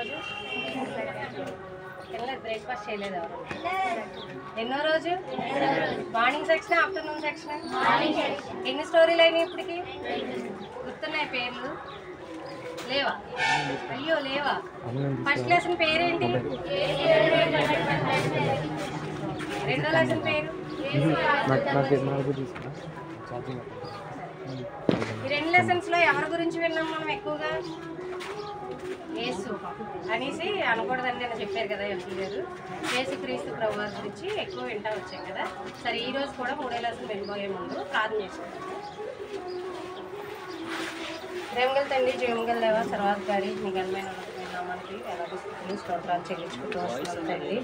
ఈరోజు? తినలేదు, బ్రేక్ఫాస్ట్ చేయలేదు ఎవరు? ఎన్నో రోజు? Morning section, afternoon section? ఎన్ని స్టోరీలు అయినాయి ఇప్పటికి? గుర్తున్నాయి పేర్లు? లేవా? అయ్యో లేవా? ఫస్ట్ లెసన్ పేరేంటి? రెండో లెసన్ పేరు? ఈ రెండు లెసన్స్ లో ఎవరి గురించి విన్నాం మనం ఎక్కువగా? యేసు అనేసి అనకూడదని నేను చెప్పారు కదా ఎంపీ గారు. యేసుక్రీస్తు ప్రభువారి గురించి ఎక్కువ వింటా వచ్చాం కదా. సరే ఈ రోజు కూడా మూడో లెసన్ వెళ్ళిపోయే ముందు ప్రార్థన చేసుకుంటాం. ప్రేమగల తండ్రి, జీవమగల దేవ, సర్వాధికారి, మీ ఘనమైన నామానికి ఎలాగో స్థుతులు స్తోత్రాలు చెల్లించుకుంటూ వస్తున్నాం తండ్రి.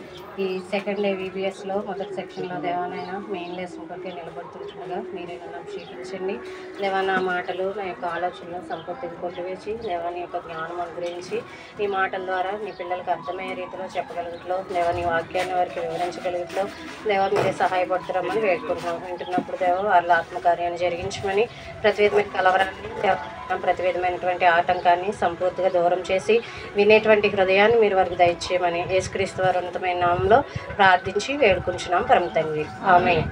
ఈ సెకండ్ డే VBSలో మొదటి సెక్షన్లో దేవానైనా మెయిన్ లెసన్ కొరకే నిలబడుతుండగా మీరే నన్ను అభిషేకించండి. దేవా, నా మాటలు నా యొక్క ఆలోచనలు సంపూర్తిగా కొట్టివేసి దేవాని యొక్క జ్ఞానం అనుగ్రహించి ఈ మాటల ద్వారా నీ పిల్లలకు అర్థమయ్యే రీతిలో చెప్పగలుగుట్లో, దేవాని వాక్యాన్ని వారికి వివరించగలుగుట్లో దేవా మీరే సహాయపడుతున్నామని వేడుకుంటున్నాం. వింటున్నప్పుడు దేవ వారి ఆత్మకార్యాన్ని జరిగించమని, ప్రతి విధమైన కలవరాన్ని, ప్రతి విధమైనటువంటి ఆటంకాన్ని సంపూర్తిగా దూరం చేసి వినేటువంటి హృదయాన్ని మీరు వారికి దయచేయమని యేసుక్రీస్తు వారి ఉన్నతమైన నామంలో ప్రార్థించి వేడుకుంటున్నాం పరమ తండ్రి. ఆమేన్.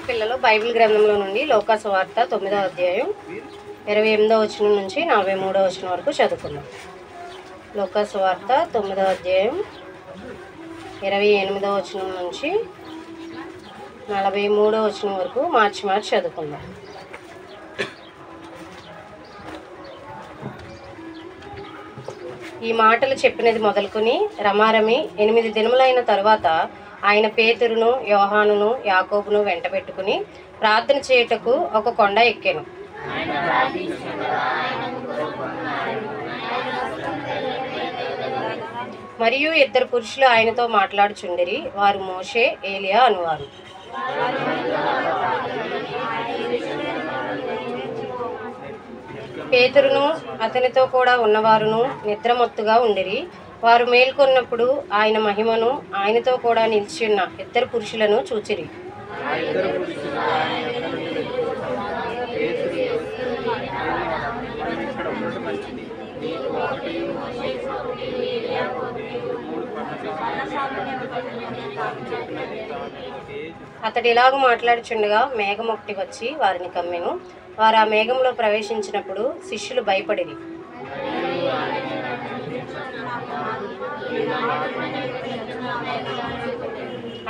పిల్లలు బైబిల్ గ్రంథంలో నుండి లూకా సువార్త 9వ అధ్యాయం 28వ వచనం నుంచి 43వ వచనం వరకు చదువుకుందాం. లూకా సువార్త 9వ అధ్యాయం 28వ వచనం నుంచి 43వ వచనం వరకు మార్చి చదువుకుందాం. ఈ మాటలు చెప్పినది మొదలుకొని రమారమి 8 దినములైన తరువాత ఆయన పేతురును, యోహానును, యాకోబును వెంట పెట్టుకుని ప్రార్థన చేయుటకు ఒక కొండ ఎక్కెను. మరియు 2 పురుషులు ఆయనతో మాట్లాడుచుండిరి. వారు మోషే, ఏలియా అనువారు. పేతురును అతనితో కూడా ఉన్నవారును నిద్రమత్తుగా ఉండిరి. వారు మేల్కొన్నప్పుడు ఆయన మహిమను ఆయనతో కూడా నిలిచి ఉన్న 2 పురుషులను చూచిరి. అతడు ఇలాగ మాట్లాడుచుండగా మేఘం ఒకటి వచ్చి వారిని కమ్మెను. వారు ఆ మేఘంలో ప్రవేశించినప్పుడు శిష్యులు భయపడిరి.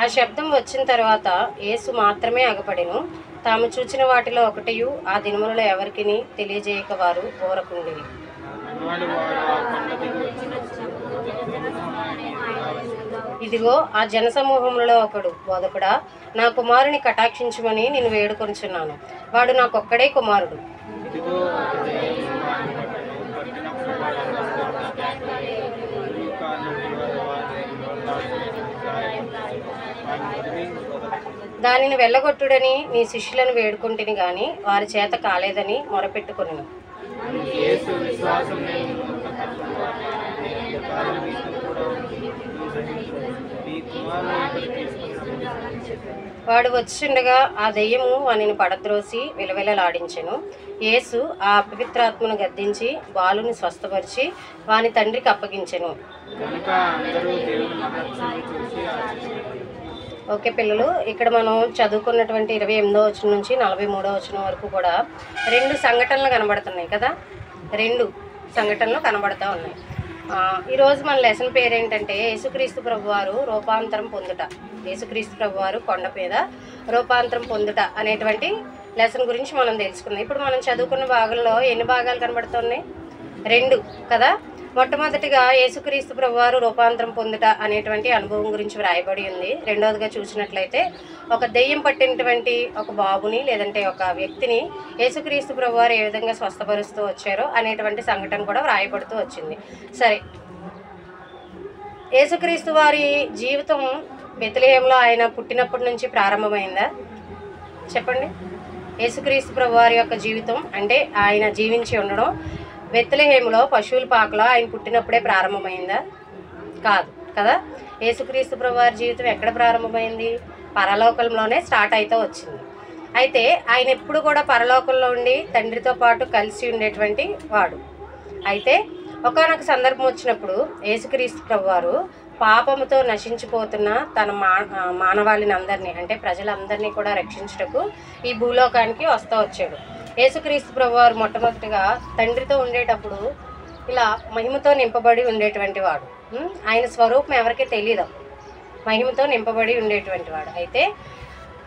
ఆ శబ్దం వచ్చిన తర్వాత యేసు మాత్రమే అగపడెను. తాము చూచిన వాటిలో ఒకటియు ఆ దినములలో ఎవరికిని తెలియజేయక వారు ఊరకుండిరి. ఇదిగో ఆ జనసమూహంలో ఒకడు, బోధకుడా, నా కుమారుని కటాక్షించమని నేను వేడుకొనుచున్నాను. వాడు నాకొక్కడే కుమారుడు. దానిని వెళ్ళగొట్టుడని నీ శిష్యులను వేడుకుంటుని గాని వారి చేత కాలేదని మొరపెట్టుకొనెను. వాడు వచ్చిండగా ఆ దెయ్యము వానిని పడద్రోసి విలవిలలాడించెను. యేసు ఆ అపవిత్రాత్మను గద్దించి బాలుని స్వస్థపరిచి వాని తండ్రికి అప్పగించెను. ఓకే పిల్లలు, ఇక్కడ మనం చదువుకున్నటువంటి 28వ వచనం నుంచి 43వ వచనం వరకు కూడా 2 సంఘటనలు కనబడుతున్నాయి కదా. 2 సంఘటనలు కనబడుతూ ఉన్నాయి. ఈరోజు మన లెసన్ పేరు ఏంటంటే యేసుక్రీస్తు ప్రభువారు రూపాంతరం పొందుట. యేసుక్రీస్తు ప్రభువారు కొండ మీద రూపాంతరం పొందుట అనేటువంటి లెసన్ గురించి మనం తెలుసుకుందాం. ఇప్పుడు మనం చదువుకున్న భాగంలో ఎన్ని భాగాలు కనబడుతున్నాయి? 2 కదా. మొట్టమొదటిగా యేసుక్రీస్తు ప్రభువారు రూపాంతరం పొందుట అనేటువంటి అనుభవం గురించి వ్రాయబడి ఉంది. రెండవదిగా చూసినట్లయితే ఒక దెయ్యం పట్టినటువంటి ఒక బాబుని లేదంటే ఒక వ్యక్తిని యేసుక్రీస్తు ప్రభువారు ఏ విధంగా స్వస్థపరుస్తూ వచ్చారో అనేటువంటి సంఘటన కూడా వ్రాయబడుతూ వచ్చింది. సరే, యేసుక్రీస్తు వారి జీవితం బెత్లెహేంలో ఆయన పుట్టినప్పటి నుంచి ప్రారంభమైందా? చెప్పండి. యేసుక్రీస్తు ప్రభువారి యొక్క జీవితం అంటే ఆయన జీవించి ఉండడం బెత్లెహేములో పశువుల పాకలో ఆయన పుట్టినప్పుడే ప్రారంభమైందా? కాదు కదా. యేసుక్రీస్తు ప్రభువారి జీవితం ఎక్కడ ప్రారంభమైంది? పరలోకంలోనే స్టార్ట్ అవుతూ వచ్చింది. అయితే ఆయన ఎప్పుడు కూడా పరలోకంలో ఉండి తండ్రితో పాటు కలిసి ఉండేటువంటి వాడు. అయితే ఒకానొక సందర్భం వచ్చినప్పుడు యేసుక్రీస్తు ప్రభువారు పాపముతో నశించిపోతున్న తన మానవాళిని అందరినీ అంటే ప్రజలందరినీ కూడా రక్షించుటకు ఈ భూలోకానికి వస్తూ వచ్చాడు. యేసుక్రీస్తు ప్రభువారు మొట్టమొదటిగా తండ్రితో ఉండేటప్పుడు ఇలా మహిమతో నింపబడి ఉండేటువంటి వాడు. ఆయన స్వరూపం ఎవరికీ తెలియదు, మహిమతో నింపబడి ఉండేటువంటి వాడు. అయితే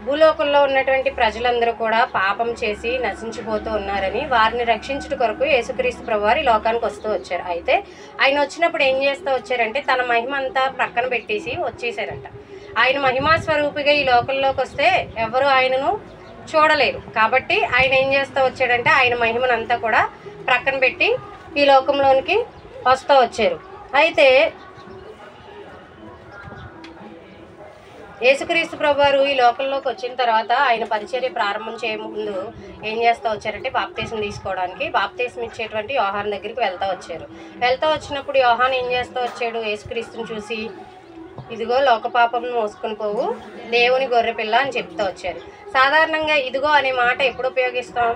భూలోకంలో ఉన్నటువంటి ప్రజలందరూ కూడా పాపం చేసి నశించిపోతూ ఉన్నారని వారిని రక్షించుట కొరకు యేసుక్రీస్తు ప్రభువారు ఈ లోకానికి వస్తూ వచ్చారు. అయితే ఆయన వచ్చినప్పుడు ఏం చేస్తూ వచ్చారంటే తన మహిమ అంతా ప్రక్కన పెట్టేసి వచ్చేసారంట. ఆయన మహిమా స్వరూపిగా ఈ లోకంలోకి వస్తే ఎవరు ఆయనను చూడలేరు. కాబట్టి ఆయన ఏం చేస్తూ వచ్చాడంటే ఆయన మహిమనంతా కూడా ప్రక్కన పెట్టి ఈ లోకంలోనికి వస్తూ వచ్చారు. అయితే యేసుక్రీస్తు ప్రభువారు ఈ లోకంలోకి వచ్చిన తర్వాత ఆయన పరిచర్య ప్రారంభం చేయముందు ఏం చేస్తూ వచ్చారంటే బాప్తీసం తీసుకోవడానికి బాప్తీసం ఇచ్చేటువంటి యోహాను దగ్గరికి వెళ్తూ వచ్చారు. వెళ్తూ వచ్చినప్పుడు యోహాను ఏం చేస్తూ వచ్చాడు, యేసుక్రీస్తుని చూసి ఇదిగో లోక పాపం మోసుకొని పోవు దేవుని గొర్రెపిల్ల అని చెప్తూ వచ్చారు. సాధారణంగా ఇదిగో అనే మాట ఎప్పుడు ఉపయోగిస్తాం?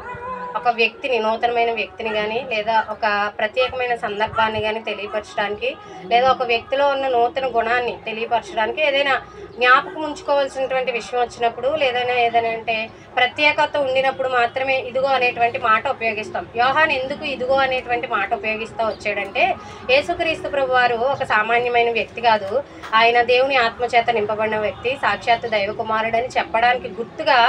ఒక వ్యక్తిని, నూతనమైన వ్యక్తిని కానీ లేదా ఒక ప్రత్యేకమైన సందర్భాన్ని కానీ తెలియపరచడానికి లేదా ఒక వ్యక్తిలో ఉన్న నూతన గుణాన్ని తెలియపరచడానికి ఏదైనా జ్ఞాపకం ఉంచుకోవాల్సినటువంటి విషయం వచ్చినప్పుడు లేదైనా ఏదైనా అంటే ప్రత్యేకత ఉండినప్పుడు మాత్రమే ఇదిగో అనేటువంటి మాట ఉపయోగిస్తాం. యోహాను ఎందుకు ఇదిగో అనేటువంటి మాట ఉపయోగిస్తూ వచ్చాడంటే యేసుక్రీస్తు ప్రభువారు ఒక సామాన్యమైన వ్యక్తి కాదు, ఆయన దేవుని ఆత్మచేత నింపబడిన వ్యక్తి, సాక్షాత్తు దైవ కుమారుడని చెప్పడానికి గుర్తుగా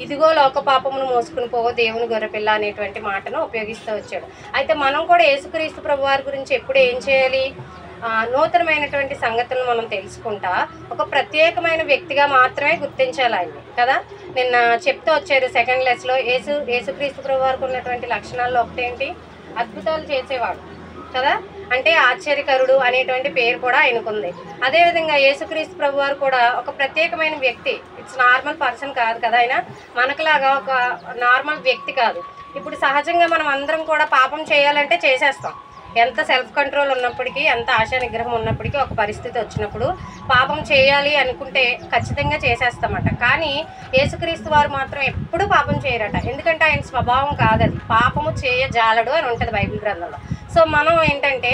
ఇదిగో లోక పాపమును మోసుకుని పోవో దేవుని గొర్రెపిల్ల అనేటువంటి మాటను ఉపయోగిస్తూ వచ్చాడు. అయితే మనం కూడా యేసుక్రీస్తు ప్రభువారి గురించి ఎప్పుడు ఏం చేయాలి? నూతనమైనటువంటి సంగతులను మనం తెలుసుకుంటా ఒక ప్రత్యేకమైన వ్యక్తిగా మాత్రమే గుర్తించాలి ఆయన్ని కదా. నిన్న చెప్తూ వచ్చారు సెకండ్ లెస్లో యేసుక్రీస్తు ప్రభువారికి ఉన్నటువంటి లక్షణాల్లో ఒకటేంటి, అద్భుతాలు చేసేవాడు కదా, అంటే ఆశ్చర్యకరుడు అనేటువంటి పేరు కూడా ఆయనకుంది. అదేవిధంగా యేసుక్రీస్తు ప్రభువారు కూడా ఒక ప్రత్యేకమైన వ్యక్తి, ఇట్స్ నార్మల్ పర్సన్ కాదు కదా, ఆయన మనకులాగా ఒక నార్మల్ వ్యక్తి కాదు. ఇప్పుడు సహజంగా మనం అందరం కూడా పాపం చేయాలంటే చేసేస్తాం, ఎంత సెల్ఫ్ కంట్రోల్ ఉన్నప్పటికీ ఎంత ఆశా నిగ్రహం ఉన్నప్పటికీ ఒక పరిస్థితి వచ్చినప్పుడు పాపం చేయాలి అనుకుంటే ఖచ్చితంగా చేసేస్తామట. కానీ యేసుక్రీస్తు వారు మాత్రం ఎప్పుడూ పాపం చేయరట, ఎందుకంటే ఆయన స్వభావం కాదది, పాపము చేయజాలడు అని ఉంటుంది బైబిల్ గ్రంథంలో. సో మనం ఏంటంటే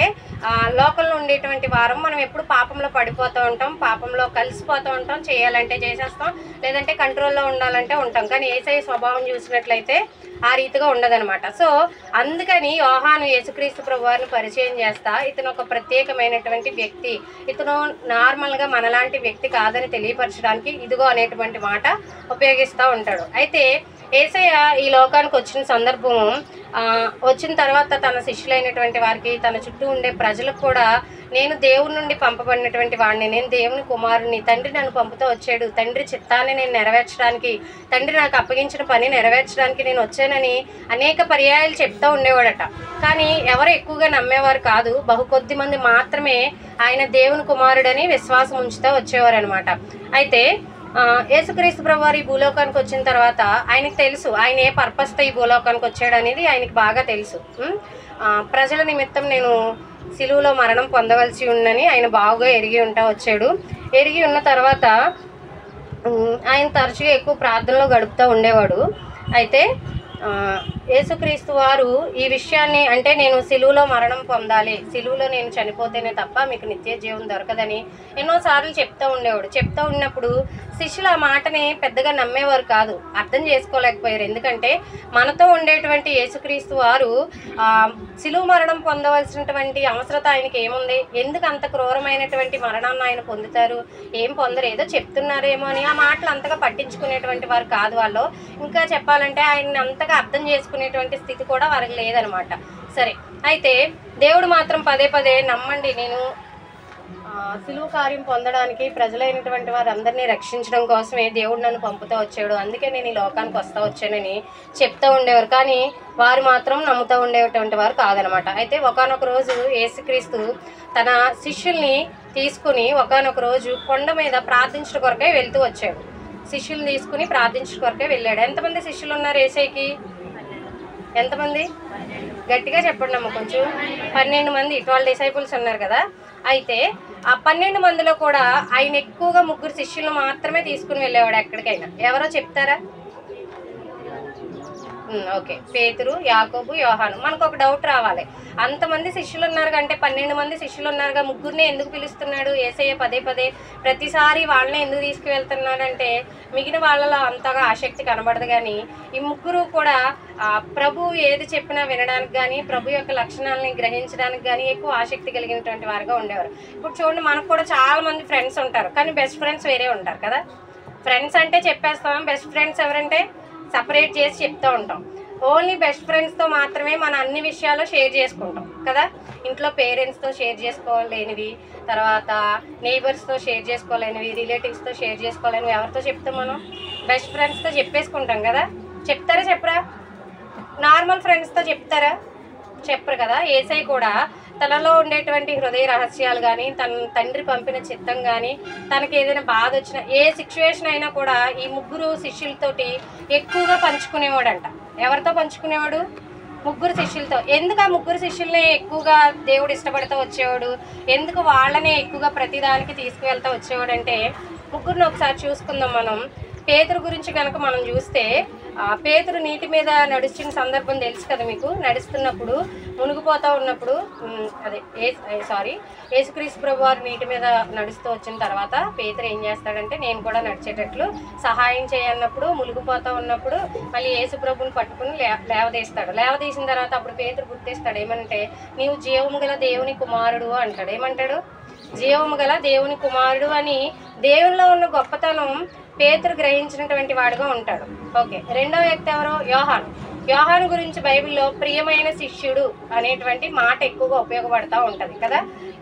లోకంలో ఉండేటువంటి వారం మనం ఎప్పుడు పాపంలో పడిపోతూ ఉంటాం, పాపంలో కలిసిపోతూ ఉంటాం, చేయాలంటే చేసేస్తాం, లేదంటే కంట్రోల్లో ఉండాలంటే ఉంటాం. కానీ యేసయ్య స్వభావం చూసినట్లయితే ఆ రీతిగా ఉండదనమాట. సో అందుకని యోహాను యేసుక్రీస్తు ప్రభువారిని పరిచయం చేస్తా ఇతను ఒక ప్రత్యేకమైనటువంటి వ్యక్తి, ఇతను నార్మల్గా మనలాంటి వ్యక్తి కాదని తెలియపరచడానికి ఇదిగో అనేటువంటి మాట ఉపయోగిస్తూ ఉంటాడు. అయితే యేసయ్య ఈ లోకానికి వచ్చిన సందర్భము వచ్చిన తర్వాత తన శిష్యులైనటువంటి వారికి తన చుట్టూ ఉండే ప్రజలకు కూడా నేను దేవుని నుండి పంపబడినటువంటి వాడిని, నేను దేవుని కుమారుని, తండ్రి నన్ను పంపుతూ వచ్చాడు, తండ్రి చిత్తాన్ని నేను నెరవేర్చడానికి, తండ్రి నాకు అప్పగించిన పని నెరవేర్చడానికి నేను వచ్చానని అనేక పర్యాయాలు చెప్తూ ఉండేవాడట. కానీ ఎవరు ఎక్కువగా నమ్మేవారు కాదు, బహుకొద్ది మంది మాత్రమే ఆయన దేవుని కుమారుడని విశ్వాసం ఉంచుతూ వచ్చేవారు అనమాట. అయితే యేసుక్రీస్తు ప్రభువారు ఈ భూలోకానికి వచ్చిన తర్వాత ఆయనకు తెలుసు ఆయన ఏ పర్పస్తో ఈ భూలోకానికి వచ్చాడు అనేది ఆయనకి బాగా తెలుసు. ప్రజల నిమిత్తం నేను సిలువలో మరణం పొందవలసి ఉందని ఆయన బాగా ఎరిగి వచ్చాడు. ఎరిగి ఉన్న తర్వాత ఆయన తరచుగా ఎక్కువ ప్రార్థనలో గడుపుతూ ఉండేవాడు. అయితే యేసుక్రీస్తు వారు ఈ విషయాన్ని అంటే నేను సిలువలో మరణం పొందాలి, సిలువలో నేను చనిపోతేనే తప్ప మీకు నిత్య జీవం దొరకదని ఎన్నోసార్లు చెప్తూ ఉండేవాడు. చెప్తూ ఉన్నప్పుడు శిష్యులు ఆ మాటని పెద్దగా నమ్మేవారు కాదు, అర్థం చేసుకోలేకపోయారు. ఎందుకంటే మనతో ఉండేటువంటి యేసుక్రీస్తు వారు సిలువ మరణం పొందవలసినటువంటి అవసరత ఆయనకి ఏముంది, ఎందుకు అంత క్రూరమైనటువంటి మరణాన్ని ఆయన పొందుతారు, ఏం పొందరు, ఏదో చెప్తున్నారేమో అని ఆ మాటలు అంతగా పట్టించుకునేటువంటి వారు కాదు. వాళ్ళు ఇంకా చెప్పాలంటే ఆయన్ని అంతగా అర్థం చేసుకునేటువంటి స్థితి కూడా వారికి లేదనమాట. సరే, అయితే దేవుడు మాత్రం పదే పదే నమ్మండి, నేను సిలువ కార్యం పొందడానికి ప్రజలైనటువంటి వారందరినీ రక్షించడం కోసమే దేవుడు నన్ను పంపుతూ వచ్చాడు, అందుకే నేను ఈ లోకానికి వస్తూ వచ్చానని చెప్తూ ఉండేవారు. కానీ వారు మాత్రం నమ్ముతూ ఉండేటువంటి వారు కాదనమాట. అయితే ఒకానొక రోజు యేసుక్రీస్తు తన శిష్యుల్ని తీసుకుని ఒకానొక రోజు కొండ మీద ప్రార్థించడం కొరకే వెళ్తూ వచ్చాడు. శిష్యులు తీసుకుని ప్రార్థించడం కొరకే వెళ్ళాడు. ఎంతమంది శిష్యులు ఉన్నారు యేసయ్యకి? ఎంతమంది? గట్టిగా చెప్పండి అమ్మ కొంచెం. 12 మంది, 12 డిసైపుల్స్ ఉన్నారు కదా. అయితే ఆ 12 మందిలో కూడా ఆయన ఎక్కువగా 3 శిష్యులను మాత్రమే తీసుకుని వెళ్ళేవాడు ఎక్కడికైనా. ఎవరో చెప్తారా? ఓకే, పేతురు, యాకోబు, యోహాను. మనకు ఒక డౌట్ రావాలి, అంతమంది శిష్యులు ఉన్నారు అంటే 12 మంది శిష్యులు ఉన్నారుగా, ముగ్గురిని ఎందుకు పిలుస్తున్నాడు యేసయ్య పదే పదే? ప్రతిసారి వాళ్ళని ఎందుకు తీసుకువెళ్తున్నాడంటే మిగిలిన వాళ్ళలో అంతగా ఆసక్తి కనబడదు, కానీ ఈ ముగ్గురు కూడా ప్రభు ఏది చెప్పినా వినడానికి కానీ ప్రభు యొక్క లక్షణాలని గ్రహించడానికి కానీ ఎక్కువ ఆసక్తి కలిగినటువంటి వారుగా ఉండేవారు. ఇప్పుడు చూడండి, మనకు కూడా చాలా మంది ఫ్రెండ్స్ ఉంటారు, కానీ బెస్ట్ ఫ్రెండ్స్ వేరే ఉంటారు కదా. ఫ్రెండ్స్ అంటే చెప్పేస్తాం, బెస్ట్ ఫ్రెండ్స్ ఎవరంటే సపరేట్ చేసి చెప్తూ ఉంటాం. ఓన్లీ బెస్ట్ ఫ్రెండ్స్తో మాత్రమే మన అన్ని విషయాలు షేర్ చేసుకుంటాం కదా. ఇంట్లో పేరెంట్స్తో షేర్ చేసుకోలేనివి, తర్వాత నైబర్స్తో షేర్ చేసుకోలేనివి, రిలేటివ్స్తో షేర్ చేసుకోలేనివి ఎవరితో చెప్తాం మనం? బెస్ట్ ఫ్రెండ్స్తో చెప్పేసుకుంటాం కదా. చెప్తారా చెప్పరా? నార్మల్ ఫ్రెండ్స్తో చెప్తారా? చెప్పరు కదా. యేసయ్య కూడా తనలో ఉండేటువంటి హృదయ రహస్యాలు కానీ, తన తండ్రి పంపిన చిత్తం కానీ, తనకి ఏదైనా బాధ వచ్చినా ఏ సిచ్యువేషన్ అయినా కూడా ఈ ముగ్గురు శిష్యులతోటి ఎక్కువగా పంచుకునేవాడంట. ఎవరితో పంచుకునేవాడు? ముగ్గురు శిష్యులతో. ఎందుకు ఆ ముగ్గురు శిష్యుల్ని ఎక్కువగా దేవుడు ఇష్టపడుతూ వచ్చేవాడు? ఎందుకు వాళ్ళనే ఎక్కువగా ప్రతిదానికి తీసుకువెళ్తూ వచ్చేవాడు అంటే, ముగ్గురిని ఒకసారి చూసుకుందాం మనం. పేతురు గురించి కనుక మనం చూస్తే, పేతురు నీటి మీద నడిచిన సందర్భం తెలుసు కదా మీకు. నడుస్తున్నప్పుడు మునిగిపోతూ ఉన్నప్పుడు యేసుక్రీస్తు ప్రభు వారు నీటి మీద నడుస్తూ వచ్చిన తర్వాత పేతురు ఏం చేస్తాడంటే, నేను కూడా నడిచేటట్లు సహాయం చేయన్నప్పుడు, మునిగిపోతూ ఉన్నప్పుడు మళ్ళీ యేసు ప్రభుని పట్టుకుని లేవదీస్తాడు. లేవదీసిన తర్వాత అప్పుడు పేతురు గుర్తిస్తాడు, ఏమంటే నీవు జీవము గల దేవుని కుమారుడు అంటాడు. ఏమంటాడు? జీవము గల దేవుని కుమారుడు అని దేవునిలో ఉన్న గొప్పతనం పేతురు గ్రహించినటువంటి వాడుగా ఉంటాడు. ఓకే, రెండవ వ్యక్తి ఎవరు? యోహాను. యోహాను గురించి బైబిల్లో ప్రియమైన శిష్యుడు అనేటువంటి మాట ఎక్కువగా ఉపయోగపడతా ఉంటుంది కదా.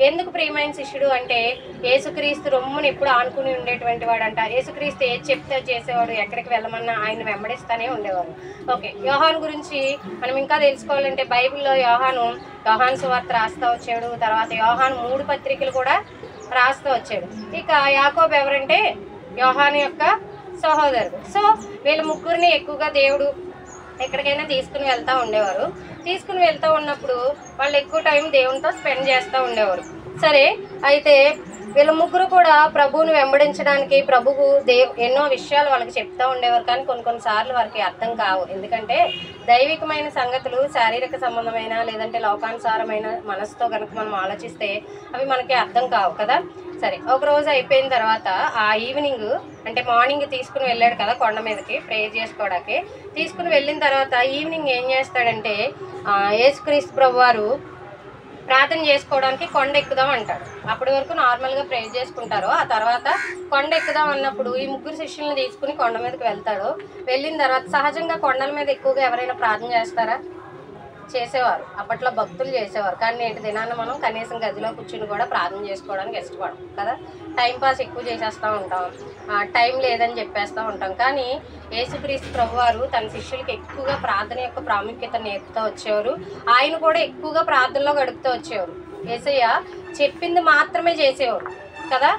ఎందుకు ప్రియమైన శిష్యుడు అంటే, యేసుక్రీస్తు రొమ్మును ఎప్పుడు ఆనుకుని ఉండేటువంటి వాడు అంట. యేసుక్రీస్తు ఏది చెప్తే చేసేవాడు, ఎక్కడికి వెళ్ళమన్నా ఆయన వెంబడిస్తూనే ఉండేవాడు. ఓకే, యోహాను గురించి మనం ఇంకా తెలుసుకోవాలంటే, బైబిల్లో యోహాను సువార్త రాస్తూ వచ్చాడు. తర్వాత యోహాను 3 పత్రికలు కూడా రాస్తూ వచ్చాడు. ఇక యాకోబు ఎవరంటే యోహాను యొక్క సహోదరుడు. సో వీళ్ళ ముగ్గురిని ఎక్కువగా దేవుడు ఎక్కడికైనా తీసుకుని వెళ్తూ ఉండేవారు. తీసుకుని వెళ్తూ ఉన్నప్పుడు వాళ్ళు ఎక్కువ టైం దేవునితో స్పెండ్ చేస్తూ ఉండేవారు. సరే, అయితే వీళ్ళ ముగ్గురు కూడా ప్రభువుని వెంబడించడానికి ప్రభువు ఎన్నో విషయాలు వాళ్ళకి చెప్తూ ఉండేవారు. కానీ కొన్నిసార్లు వారికి అర్థం కావు. ఎందుకంటే దైవికమైన సంగతులు శారీరక సంబంధమైన లేదంటే లోకానుసారమైన మనసుతో కనుక మనం ఆలోచిస్తే అవి మనకి అర్థం కావు కదా. సరే, ఒక రోజు అయిపోయిన తర్వాత ఆ ఈవినింగ్ అంటే మార్నింగ్ తీసుకుని వెళ్ళాడు కదా కొండ మీదకి ప్రేయర్ చేసుకోవడానికి. తీసుకుని వెళ్ళిన తర్వాత ఈవినింగ్ ఏం చేస్తాడంటే, యేసుక్రీస్తు ప్రభు వారు ప్రార్థన చేసుకోవడానికి కొండ ఎక్కుదాం అంటాడు. అప్పటి వరకు నార్మల్గా ప్రేయర్ చేసుకుంటారు. ఆ తర్వాత కొండ ఎక్కుదాం అన్నప్పుడు ఈ ముగ్గురు శిష్యుల్ని తీసుకుని కొండ మీదకి వెళ్తాడు. వెళ్ళిన తర్వాత సహజంగా కొండల మీద ఎక్కువగా ఎవరైనా ప్రార్థన చేస్తారా? చేసేవారు. అప్పట్లో భక్తులు చేసేవారు. కానీ నేటి దినాన్ని మనం కనీసం గదిలో కూర్చుని కూడా ప్రార్థన చేసుకోవడానికి ఇష్టపడం కదా. టైంపాస్ ఎక్కువ చేసేస్తూ ఉంటాం, టైం లేదని చెప్పేస్తూ ఉంటాం. కానీ యేసుక్రీస్తు ప్రభువారు తన శిష్యులకి ఎక్కువగా ప్రార్థన యొక్క ప్రాముఖ్యత నేర్పుతూ వచ్చేవారు. ఆయన కూడా ఎక్కువగా ప్రార్థనలో గడుపుతూ వచ్చేవారు. యేసయ్య చెప్పింది మాత్రమే చేసేవారు కదా.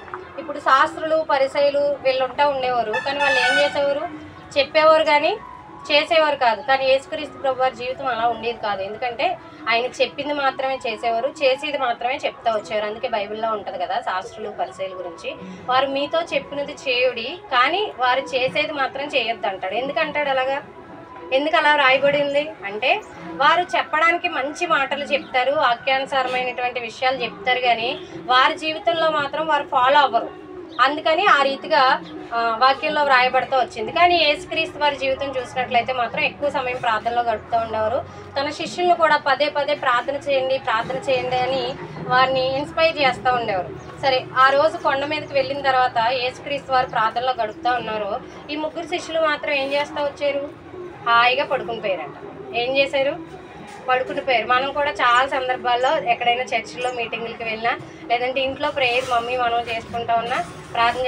ఇప్పుడు శాస్త్రులు పరిసయ్యులు వీళ్ళుంటూ ఉండేవారు, కానీ వాళ్ళు ఏం చేసేవారు? చెప్పేవారు కానీ చేసేవారు కాదు. కానీ యేసుక్రీస్తు ప్రభువారి జీవితం అలా ఉండేది కాదు. ఎందుకంటే ఆయనకు చెప్పింది మాత్రమే చేసేవారు, చేసేది మాత్రమే చెప్తా వచ్చేవారు. అందుకే బైబిల్లో ఉంటుంది కదా శాస్త్రులు పరిసయ్యుల గురించి, వారు మీతో చెప్పినది చేయుడి కానీ వారు చేసేది మాత్రం చేయొద్దు అంటాడు. ఎందుకంటాడు అలాగా? ఎందుకు అలా రాయబడింది అంటే, వారు చెప్పడానికి మంచి మాటలు చెప్తారు, వాక్యానుసారమైనటువంటి విషయాలు చెప్తారు, కానీ వారి జీవితంలో మాత్రం వారు ఫాలో అవ్వరు. అందుకని ఆ రీతిగా వాక్యంలో వ్రాయబడుతూ వచ్చింది. కానీ యేసుక్రీస్తు వారి జీవితం చూసినట్లయితే మాత్రం ఎక్కువ సమయం ప్రార్థనలో గడుపుతూ ఉండేవారు. తన శిష్యులను కూడా పదే పదే ప్రార్థన చేయండి అని వారిని ఇన్స్పైర్ చేస్తూ ఉండేవారు. సరే, ఆ రోజు కొండ మీదకి వెళ్ళిన తర్వాత యేసుక్రీస్తు వారు ప్రార్థనలో గడుపుతూ ఉన్నారు. ఈ ముగ్గురు శిష్యులు మాత్రం ఏం చేస్తూ వచ్చారు? హాయిగా పడుకుని పోయారంట. ఏం చేశారు? పడుకుని పోయారు. మనం కూడా చాలా సందర్భాల్లో ఎక్కడైనా చర్చిలో మీటింగులకి వెళ్ళినా లేదంటే ఇంట్లో ప్రేయర్ మమ్మీ మనం చేసుకుంటా ఉన్నా ప్రార్థన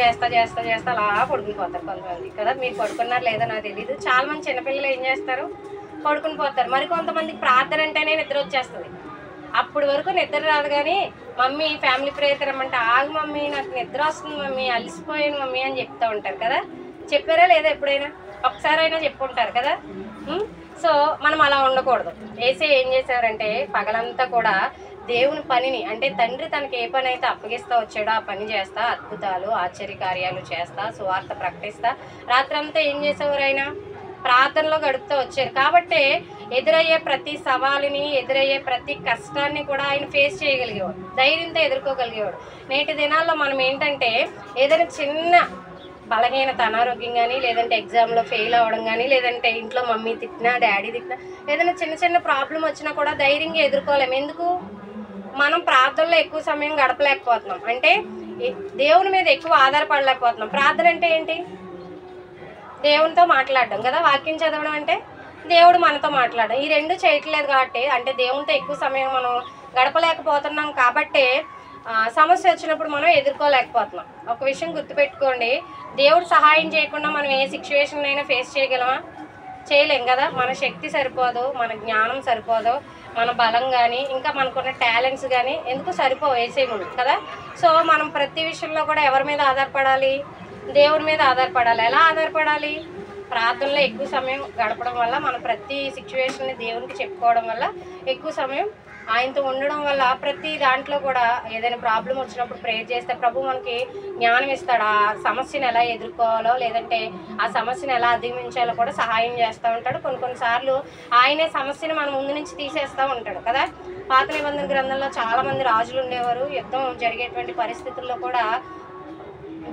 చేస్తా అలా పడుకుని పోతారు కొంతమంది కదా. మీరు పడుకున్నారు లేదో నాకు తెలియదు. చాలా మంది చిన్నపిల్లలు ఏం చేస్తారు? పడుకుని పోతారు. మరి కొంతమందికి ప్రార్థన అంటేనే నిద్ర వచ్చేస్తుంది. అప్పటి వరకు నిద్ర రాదు, కానీ మమ్మీ ఫ్యామిలీ ప్రేయర్కి రమ్మంటే ఆగు మమ్మీ నాకు నిద్ర వస్తుంది మమ్మీ, అలసిపోయాను మమ్మీ అని చెప్తూ ఉంటారు కదా. చెప్పారా లేదా ఎప్పుడైనా? ఒకసారైనా చెప్పుంటారు కదా. సో మనం అలా ఉండకూడదు. యేసయ్య ఏం చేశారంటే పగలంతా కూడా దేవుని పనిని అంటే తండ్రి తనకి ఏ పని అయితే అప్పగిస్తా వచ్చాడో ఆ పని చేస్తా, అద్భుతాలు ఆశ్చర్యకార్యాలు చేస్తా, సువార్త ప్రకటిస్తా. రాత్రంతా ఏం చేసేవారు? ఆయన ప్రార్థనలో గడుపుతూ వచ్చారు. కాబట్టి ఎదురయ్యే ప్రతి సవాలుని, ఎదురయ్యే ప్రతి కష్టాన్ని కూడా ఆయన ఫేస్ చేయగలిగేవాడు, ధైర్యంతో ఎదుర్కోగలిగేవాడు. నేటి దినాల్లో మనం ఏంటంటే ఏదైనా చిన్న బలహీనత, అనారోగ్యం కానీ, లేదంటే ఎగ్జామ్లో ఫెయిల్ అవ్వడం కానీ, లేదంటే ఇంట్లో మమ్మీ తిట్టినా, డాడీ తిట్టినా, ఏదైనా చిన్న చిన్న ప్రాబ్లం వచ్చినా కూడా ధైర్యంగా ఎదుర్కోలేము. ఎందుకు? మనం ప్రార్థనలో ఎక్కువ సమయం గడపలేకపోతున్నాం. అంటే దేవుని మీద ఎక్కువ ఆధారపడలేకపోతున్నాం. ప్రార్థన అంటే ఏంటి? దేవునితో మాట్లాడడం కదా. వాక్యం చదవడం అంటే దేవుడు మనతో మాట్లాడడం. ఈ రెండు చేయట్లేదు కాబట్టి, అంటే దేవునితో ఎక్కువ సమయం మనం గడపలేకపోతున్నాం కాబట్టి సమస్య వచ్చినప్పుడు మనం ఎదుర్కోలేకపోతున్నాం. ఒక విషయం గుర్తుపెట్టుకోండి, దేవుడు సహాయం చేయకుండా మనం ఏ సిచ్యువేషన్ అయినా ఫేస్ చేయగలమా? చేయలేం కదా. మన శక్తి సరిపోదు, మన జ్ఞానం సరిపోదు, మన బలం కానీ, ఇంకా మనకున్న టాలెంట్స్ కానీ ఎందుకు సరిపోవు వేసే ముందు కదా. సో మనం ప్రతి విషయంలో కూడా ఎవరి మీద ఆధారపడాలి? దేవుడి మీద ఆధారపడాలి. ఎలా ఆధారపడాలి? ప్రార్థనలో ఎక్కువ సమయం గడపడం వల్ల, మనం ప్రతి సిచ్యువేషన్ని దేవునికి చెప్పుకోవడం వల్ల, ఎక్కువ సమయం ఆయనతో ఉండడం వల్ల, ప్రతి దాంట్లో కూడా ఏదైనా ప్రాబ్లం వచ్చినప్పుడు ప్రేయర్ చేస్తే ప్రభు మనకి జ్ఞానం ఇస్తాడు. ఆ సమస్యను ఎలా ఎదుర్కోవాలో, లేదంటే ఆ సమస్యను ఎలా అధిగమించాలో కూడా సహాయం చేస్తూ ఉంటాడు. కొన్నిసార్లు ఆయనే సమస్యను మన ముందు నుంచి తీసేస్తూ ఉంటాడు కదా. పాత నిబంధన గ్రంథంలో చాలామంది రాజులు ఉండేవారు. యుద్ధం జరిగేటువంటి పరిస్థితుల్లో కూడా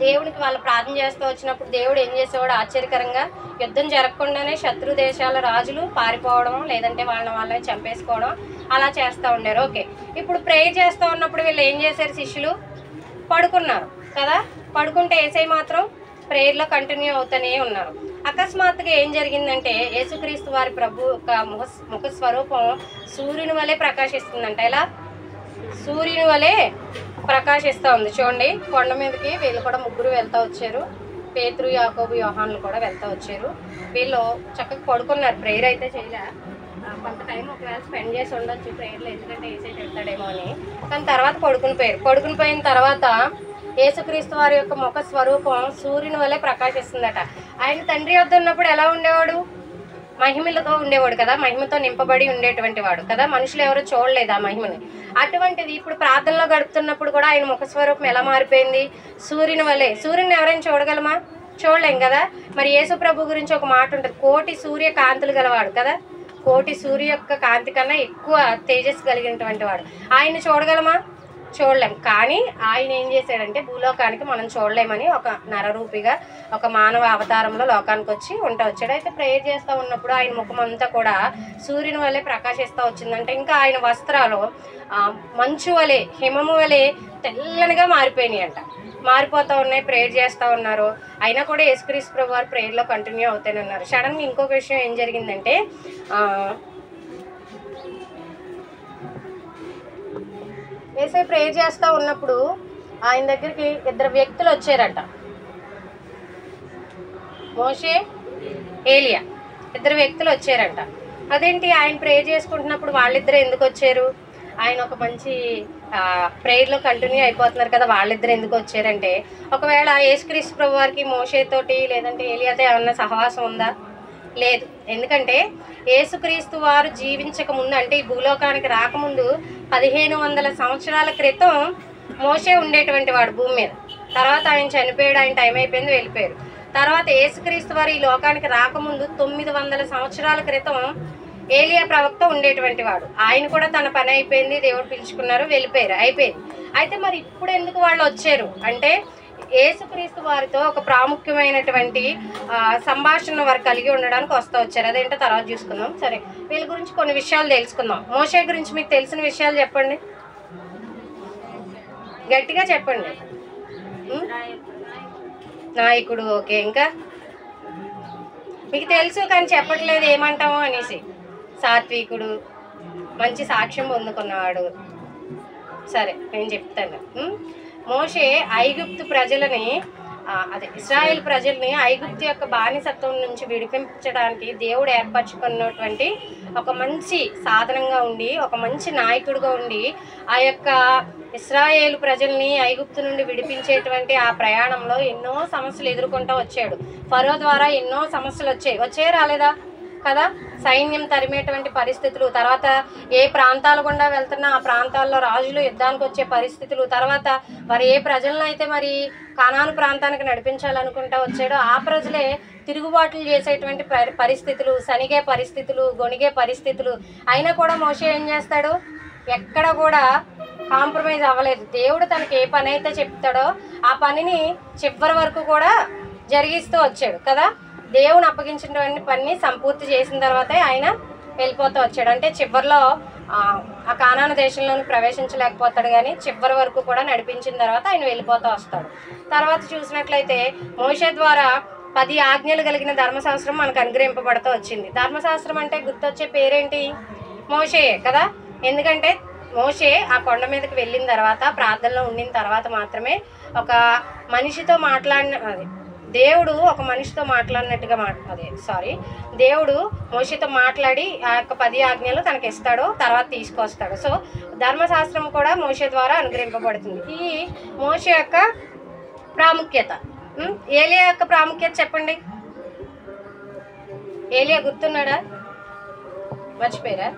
దేవునికి వాళ్ళు ప్రార్థన చేస్తూ వచ్చినప్పుడు దేవుడు ఏం చేసేవాడు? ఆశ్చర్యకరంగా యుద్ధం జరగకుండానే శత్రు దేశాల రాజులు పారిపోవడం, లేదంటే వాళ్ళని చంపేసుకోవడం అలా చేస్తూ ఉండారు. ఓకే, ఇప్పుడు ప్రేయర్ చేస్తూ ఉన్నప్పుడు వీళ్ళు ఏం చేశారు? శిష్యులు పడుకున్నారు కదా. పడుకుంటే యేసయ్య మాత్రం ప్రేయర్లో కంటిన్యూ అవుతూనే ఉన్నారు. అకస్మాత్తుగా ఏం జరిగిందంటే, యేసుక్రీస్తు వారి ప్రభు యొక్క ముఖ స్వరూపం సూర్యుని వలె ప్రకాశిస్తుందంట. ఇలా సూర్యుని వలె ప్రకాశిస్తూ ఉంది. చూడండి, కొండ మీదకి వీళ్ళు కూడా ముగ్గురు వెళ్తూ వచ్చారు. పేతురు, యాకోబు, యోహాన్లు కూడా వెళ్తూ వచ్చారు. వీళ్ళు చక్కగా పడుకున్నారు, ప్రేయర్ అయితే చేయలే. కొంత టైం ఒకవేళ స్పెండ్ చేసి ఉండొచ్చు ప్రేయర్లో, ఎందుకంటే ఏసై తిడతాడేమో అని. కానీ తర్వాత పడుకుని పోయిన తర్వాత యేసుక్రీస్తు వారి యొక్క ముఖ స్వరూపం సూర్యుని వలె ప్రకాశిస్తుందట. ఆయన తండ్రి వద్ద ఉన్నప్పుడు ఎలా ఉండేవాడు? మహిమలతో ఉండేవాడు కదా, మహిమతో నింపబడి ఉండేటువంటి వాడు కదా. మనుషులు ఎవరు చూడలేదు ఆ మహిమని. అటువంటిది ఇప్పుడు ప్రార్థనలో గడుపుతున్నప్పుడు కూడా ఆయన ముఖస్వరూపం ఎలా మారిపోయింది? సూర్యుని వలె. సూర్యుని ఎవరైనా చూడగలమా? చూడలేం కదా. మరి యేసు ప్రభు గురించి ఒక మాట ఉంటుంది, కోటి సూర్య కాంతులు గలవాడు కదా. కోటి సూర్య యొక్క కాంతి కన్నా ఎక్కువ తేజస్సు కలిగినటువంటి వాడు. ఆయన్ని చూడగలమా? చూడలేం. కానీ ఆయన ఏం చేశాడంటే, భూలోకానికి మనం చూడలేమని ఒక నరరూపిగా, ఒక మానవ అవతారంలో లోకానికి వచ్చి వచ్చాడు. అయితే ప్రేయర్ చేస్తూ ఉన్నప్పుడు ఆయన ముఖం అంతా కూడా సూర్యుని వల్లే ప్రకాశిస్తూ వచ్చిందంటే, ఇంకా ఆయన వస్త్రాలు మంచు వలె, హిమము వలె తెల్లనిగా మారిపోయినాయి అంట. మారిపోతూ ఉన్నాయి. ప్రేయర్ చేస్తూ ఉన్నారు. అయినా కూడా యేసుక్రీస్తు ప్రభు వారు ప్రేయర్లో కంటిన్యూ అవుతూనే ఉన్నారు. సడన్గా ఇంకొక విషయం ఏం జరిగిందంటే, యేసయ్య ప్రేయర్ చేస్తూ ఉన్నప్పుడు ఆయన దగ్గరికి ఇద్దరు వ్యక్తులు వచ్చారట, మోషే, ఏలియా. ఇద్దరు వ్యక్తులు వచ్చారంట. అదేంటి, ఆయన ప్రేయర్ చేసుకుంటున్నప్పుడు వాళ్ళిద్దరు ఎందుకు వచ్చారు? ఆయన ఒక మంచి ప్రేయర్లో కంటిన్యూ అయిపోతున్నారు కదా, వాళ్ళిద్దరు ఎందుకు వచ్చారంటే, ఒకవేళ యేసుక్రీస్తు ప్రభు వారికి మోషేతోటి లేదంటే ఏలియాతో ఏమన్నా సహవాసం ఉందా? లేదు. ఎందుకంటే యేసుక్రీస్తు వారు జీవించక ముందు, అంటే ఈ భూలోకానికి రాకముందు 1500 సంవత్సరాల క్రితం మోషే ఉండేటువంటి వాడు భూమి మీద. తర్వాత ఆయన చనిపోయాడు, ఆయన టైం అయిపోయింది, వెళ్ళిపోయారు. తర్వాత యేసుక్రీస్తు వారు ఈ లోకానికి రాకముందు 900 సంవత్సరాల క్రితం ఏలియా ప్రవక్త ఉండేటువంటి వాడు. ఆయన కూడా తన పని అయిపోయింది, దేవుడు పిలుచుకున్నారు, వెళ్ళిపోయారు, అయిపోయింది. అయితే మరి ఇప్పుడు ఎందుకు వాళ్ళు వచ్చారు అంటే, యేసుక్రీస్తు వారితో ఒక ప్రాముఖ్యమైనటువంటి సంభాషణ వారు కలిగి ఉండడానికి వస్తూ వచ్చారు. అదేంటో తర్వాత చూసుకుందాం. సరే, వీళ్ళ గురించి కొన్ని విషయాలు తెలుసుకుందాం. మోషే గురించి మీకు తెలిసిన విషయాలు చెప్పండి, గట్టిగా చెప్పండి. నాయకుడు. ఓకే, ఇంకా మీకు తెలుసు కానీ చెప్పట్లేదు ఏమంటామో అనేసి. సాత్వికుడు, మంచి సాక్ష్యం పొందుకున్నవాడు. సరే, నేను చెప్తాను. మోషే ఐగుప్తు ప్రజలని, ఇశ్రాయేల్ ప్రజల్ని ఐగుప్తు యొక్క బానిసత్వం నుంచి విడిపించడానికి దేవుడు ఏర్పరచుకున్నటువంటి ఒక మంచి సాధనంగా ఉండి, ఒక మంచి నాయకుడిగా ఉండి, ఆ యొక్క ఇశ్రాయేలు ప్రజల్ని ఐగుప్తు నుండి విడిపించేటువంటి ఆ ప్రయాణంలో ఎన్నో సమస్యలు ఎదుర్కొంటూ వచ్చాడు. ఫరో ద్వారా ఎన్నో సమస్యలు వచ్చాయి రాలేదా? కదా, సైన్యం తరిమేటువంటి పరిస్థితులు, తర్వాత ఏ ప్రాంతాల గుండా వెళ్తున్నా ఆ ప్రాంతాల్లో రాజులు యుద్ధానికి వచ్చే పరిస్థితులు, తర్వాత మరి ఏ ప్రజలను అయితే మరి కానాను ప్రాంతానికి నడిపించాలనుకుంటా వచ్చాడో ఆ ప్రజలే తిరుగుబాట్లు చేసేటువంటి పరిస్థితులు, సనిగే పరిస్థితులు, గొణిగే పరిస్థితులు. అయినా కూడా మోషే ఏం చేస్తాడు? ఎక్కడ కూడా కాంప్రమైజ్ అవ్వలేదు. దేవుడు తనకి ఏ పని అయితే చెప్తాడో ఆ పనిని చివరి వరకు కూడా జరిగిస్తూ వచ్చాడు కదా. దేవుని అప్పగించినటువంటి పనిని సంపూర్తి చేసిన తర్వాతే ఆయన వెళ్ళిపోతూ వచ్చాడు. అంటే చివరిలో ఆ కానాను దేశంలోని ప్రవేశించలేకపోతాడు, కానీ చివరి వరకు కూడా నడిపించిన తర్వాత ఆయన వెళ్ళిపోతూ వస్తాడు. తర్వాత చూసినట్లయితే మోషే ద్వారా 10 ఆజ్ఞలు కలిగిన ధర్మశాస్త్రం మనకు అనుగ్రహింపబడుతూ వచ్చింది. ధర్మశాస్త్రం అంటే గుర్తొచ్చే పేరేంటి? మోషే కదా. ఎందుకంటే మోషే ఆ కొండ మీదకి వెళ్ళిన తర్వాత, ప్రార్థనలో ఉండిన తర్వాత మాత్రమే ఒక మనిషితో దేవుడు ఒక మనిషితో మాట్లాడినట్టుగా దేవుడు మోషేతో మాట్లాడి ఆ యొక్క 10 ఆజ్ఞలు తనకి ఇస్తాడు, తర్వాత తీసుకొస్తాడు. సో ధర్మశాస్త్రం కూడా మోషే ద్వారా అనుగ్రహింపబడుతుంది. ఈ మోషే యొక్క ప్రాముఖ్యత, ఏలియా యొక్క ప్రాముఖ్యత చెప్పండి. ఏలియా గుర్తున్నాడా? మర్చిపోయారా?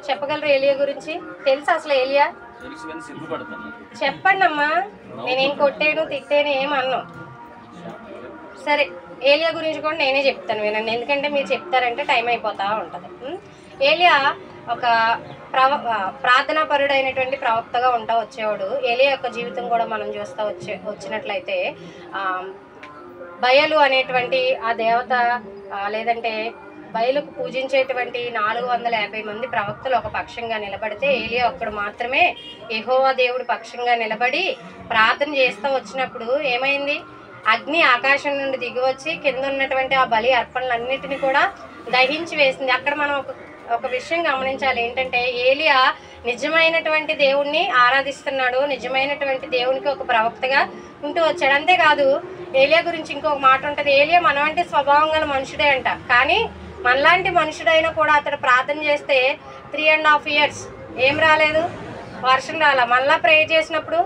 చెప్పగలరు ఏలియా గురించి? తెలుసు అసలు ఏలియా? చెప్పండి అమ్మా. నేనేం కొట్టేను తిట్టేను ఏమన్నా. సరే, ఏలియా గురించి కూడా నేనే చెప్తాను వినండి, ఎందుకంటే మీరు చెప్తారంటే టైం అయిపోతూ ఉంటుంది. ఏలియా ఒక ప్రార్థనాపరుడైనటువంటి ప్రవక్తగా వచ్చేవాడు. ఏలియా యొక్క జీవితం కూడా మనం చూస్తూ వచ్చినట్లయితే బయలు అనేటువంటి ఆ దేవత, లేదంటే బయలుకు పూజించేటువంటి 450 మంది ప్రవక్తలు ఒక పక్షంగా నిలబడితే ఏలియా ఒక్కడు మాత్రమే యెహోవా దేవుడు పక్షంగా నిలబడి ప్రార్థన చేస్తూ వచ్చినప్పుడు ఏమైంది? అగ్ని ఆకాశం నుండి దిగివచ్చి కింద ఉన్నటువంటి ఆ బలి అర్పణలన్నిటిని కూడా దహించి వేసింది. అక్కడ మనం ఒక విషయం గమనించాలి. ఏంటంటే ఏలియా నిజమైనటువంటి దేవుణ్ణి ఆరాధిస్తున్నాడు, నిజమైనటువంటి దేవునికి ఒక ప్రవక్తగా ఉంటూ వచ్చాడు. అంతేకాదు ఏలియా గురించి ఇంకొక మాట ఉంటుంది. ఏలియా మనవంటి స్వభావం గల మనుషుడే అంట, కానీ మనలాంటి మనుషుడైనా కూడా అతడు ప్రార్థన చేస్తే 3.5 years ఏం రాలేదు, వర్షం రాలా. మళ్ళా ప్రేయర్ చేసినప్పుడు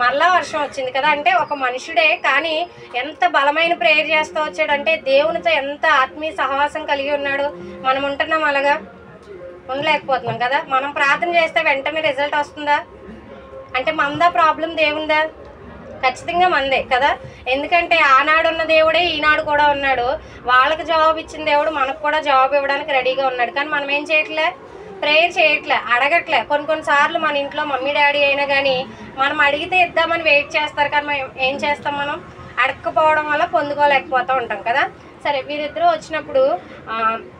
మళ్ళా వర్షం వచ్చింది కదా. అంటే ఒక మనుషుడే, కానీ ఎంత బలమైన ప్రేయర్ చేస్తూ వచ్చాడంటే దేవునితో ఎంత ఆత్మీయ సహవాసం కలిగి ఉన్నాడు. మనం ఉంటున్నాం అలాగా? ఉండలేకపోతున్నాం కదా. మనం ప్రార్థన చేస్తే వెంటనే రిజల్ట్ వస్తుందా? అంటే మనదా ప్రాబ్లం దేవుందా? ఖచ్చితంగా మందే కదా. ఎందుకంటే ఆనాడున్న దేవుడే ఈనాడు కూడా ఉన్నాడు. వాళ్ళకి జవాబు ఇచ్చిన దేవుడు మనకు కూడా జవాబు ఇవ్వడానికి రెడీగా ఉన్నాడు. కానీ మనం ఏం చేయట్లే? ప్రేయర్ చేయట్లే, అడగట్లే. కొన్నిసార్లు మన ఇంట్లో మమ్మీ డాడీ అయినా కానీ మనం అడిగితే ఇద్దామని వెయిట్ చేస్తారు, కానీ మనం ఏం చేస్తాం? మనం అడగకపోవడం వల్ల పొందుకోలేకపోతూ ఉంటాం కదా. సరే, వీరిద్దరూ వచ్చినప్పుడు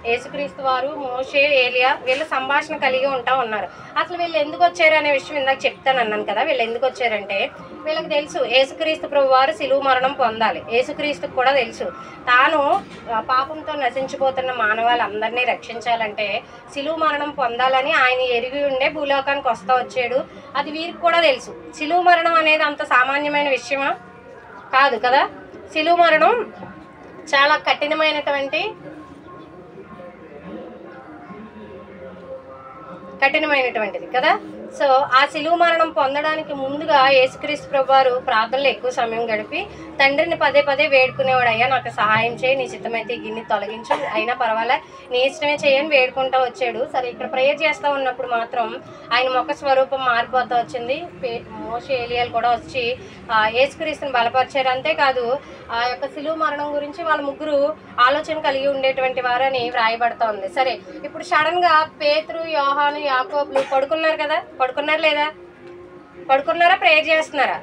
యేసుక్రీస్తు వారు, మోషే, ఏలియా వీళ్ళు సంభాషణ కలిగి ఉన్నారు. అసలు వీళ్ళు ఎందుకు వచ్చారు అనే విషయం ఇందాక చెప్తాను అన్నాను కదా. వీళ్ళు ఎందుకు వచ్చారంటే వీళ్ళకి తెలుసు యేసుక్రీస్తు ప్రభు వారు శిలువ మరణం పొందాలి. యేసుక్రీస్తుకు కూడా తెలుసు తాను పాపంతో నశించిపోతున్న మానవాళ్ళందరినీ రక్షించాలంటే శిలువ మరణం పొందాలని ఆయన ఎరిగి ఉండే భూలోకానికి వచ్చాడు. అది వీరికి కూడా తెలుసు. శిలువ మరణం అనేది అంత సామాన్యమైన విషయమా? కాదు కదా. శిలువ మరణం చాలా కఠినమైనటువంటిది కదా. సో ఆ శిలువ మరణం పొందడానికి ముందుగా యేసుక్రీస్తు ప్రభువారు ప్రార్థనలో ఎక్కువ సమయం గడిపి తండ్రిని పదే వేడుకునేవాడు. అయ్యా నాకు సహాయం చేయి, నీ చిత్తమైతే గిన్నె తొలగించు, అయినా పర్వాలే నీ ఇష్టమే చేయని వేడుకుంటూ వచ్చాడు. సరే, ఇక్కడ ప్రేయర్ చేస్తూ ఉన్నప్పుడు మాత్రం ఆయన ముఖ స్వరూపం మారిపోతూ వచ్చింది. మోషే, ఏలియాలు కూడా వచ్చి యేసుక్రీస్తుని బలపరిచారు. అంతేకాదు ఆ యొక్క శిలువ మరణం గురించి వాళ్ళ ముగ్గురు ఆలోచన కలిగి ఉండేటువంటి వారని వ్రాయబడతా ఉంది. సరే, ఇప్పుడు సడన్గా పేతురు, యోహాను, యాకోబులు పడుకున్నారు కదా. పడుకున్నారు లేదా? పడుకున్నారా? ప్రేయర్ చేస్తున్నారా?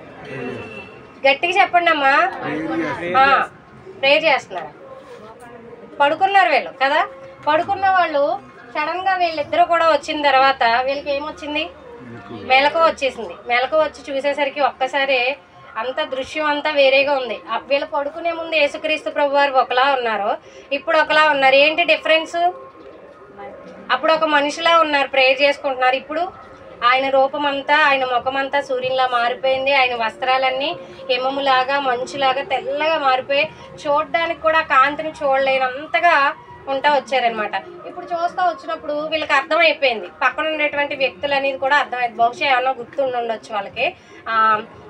గట్టిగా చెప్పండి అమ్మా. ప్రేయర్ చేస్తున్నారా? పడుకున్నారు వీళ్ళు కదా. పడుకున్న వాళ్ళు సడన్ గా వీళ్ళిద్దరూ కూడా వచ్చిన తర్వాత వీళ్ళకి ఏమొచ్చింది? మెలకువ వచ్చేసింది. మెలకువ వచ్చి చూసేసరికి ఒక్కసారి అంత దృశ్యం అంతా వేరేగా ఉంది. వీళ్ళు పడుకునే ముందు యేసుక్రీస్తు ప్రభు వారు ఒకలా ఉన్నారు, ఇప్పుడు ఒకలా ఉన్నారు. ఏంటి డిఫరెన్స్? అప్పుడు ఒక మనిషిలా ఉన్నారు, ప్రేయర్ చేసుకుంటున్నారు. ఇప్పుడు ఆయన రూపమంతా, ఆయన ముఖమంతా సూర్యునిలా మారిపోయింది. ఆయన వస్త్రాలన్నీ హిమములాగా, మంచులాగా తెల్లగా మారిపోయి చూడడానికి కూడా కాంతిని చూడలేనంతగా ఉంటా వచ్చారనమాట. ఇప్పుడు చూస్తూ వచ్చినప్పుడు వీళ్ళకి అర్థమైపోయింది, పక్కన ఉండేటువంటి వ్యక్తులు అనేది కూడా అర్థమైంది. బహుశా ఏమన్నా గుర్తుండొచ్చు వాళ్ళకి,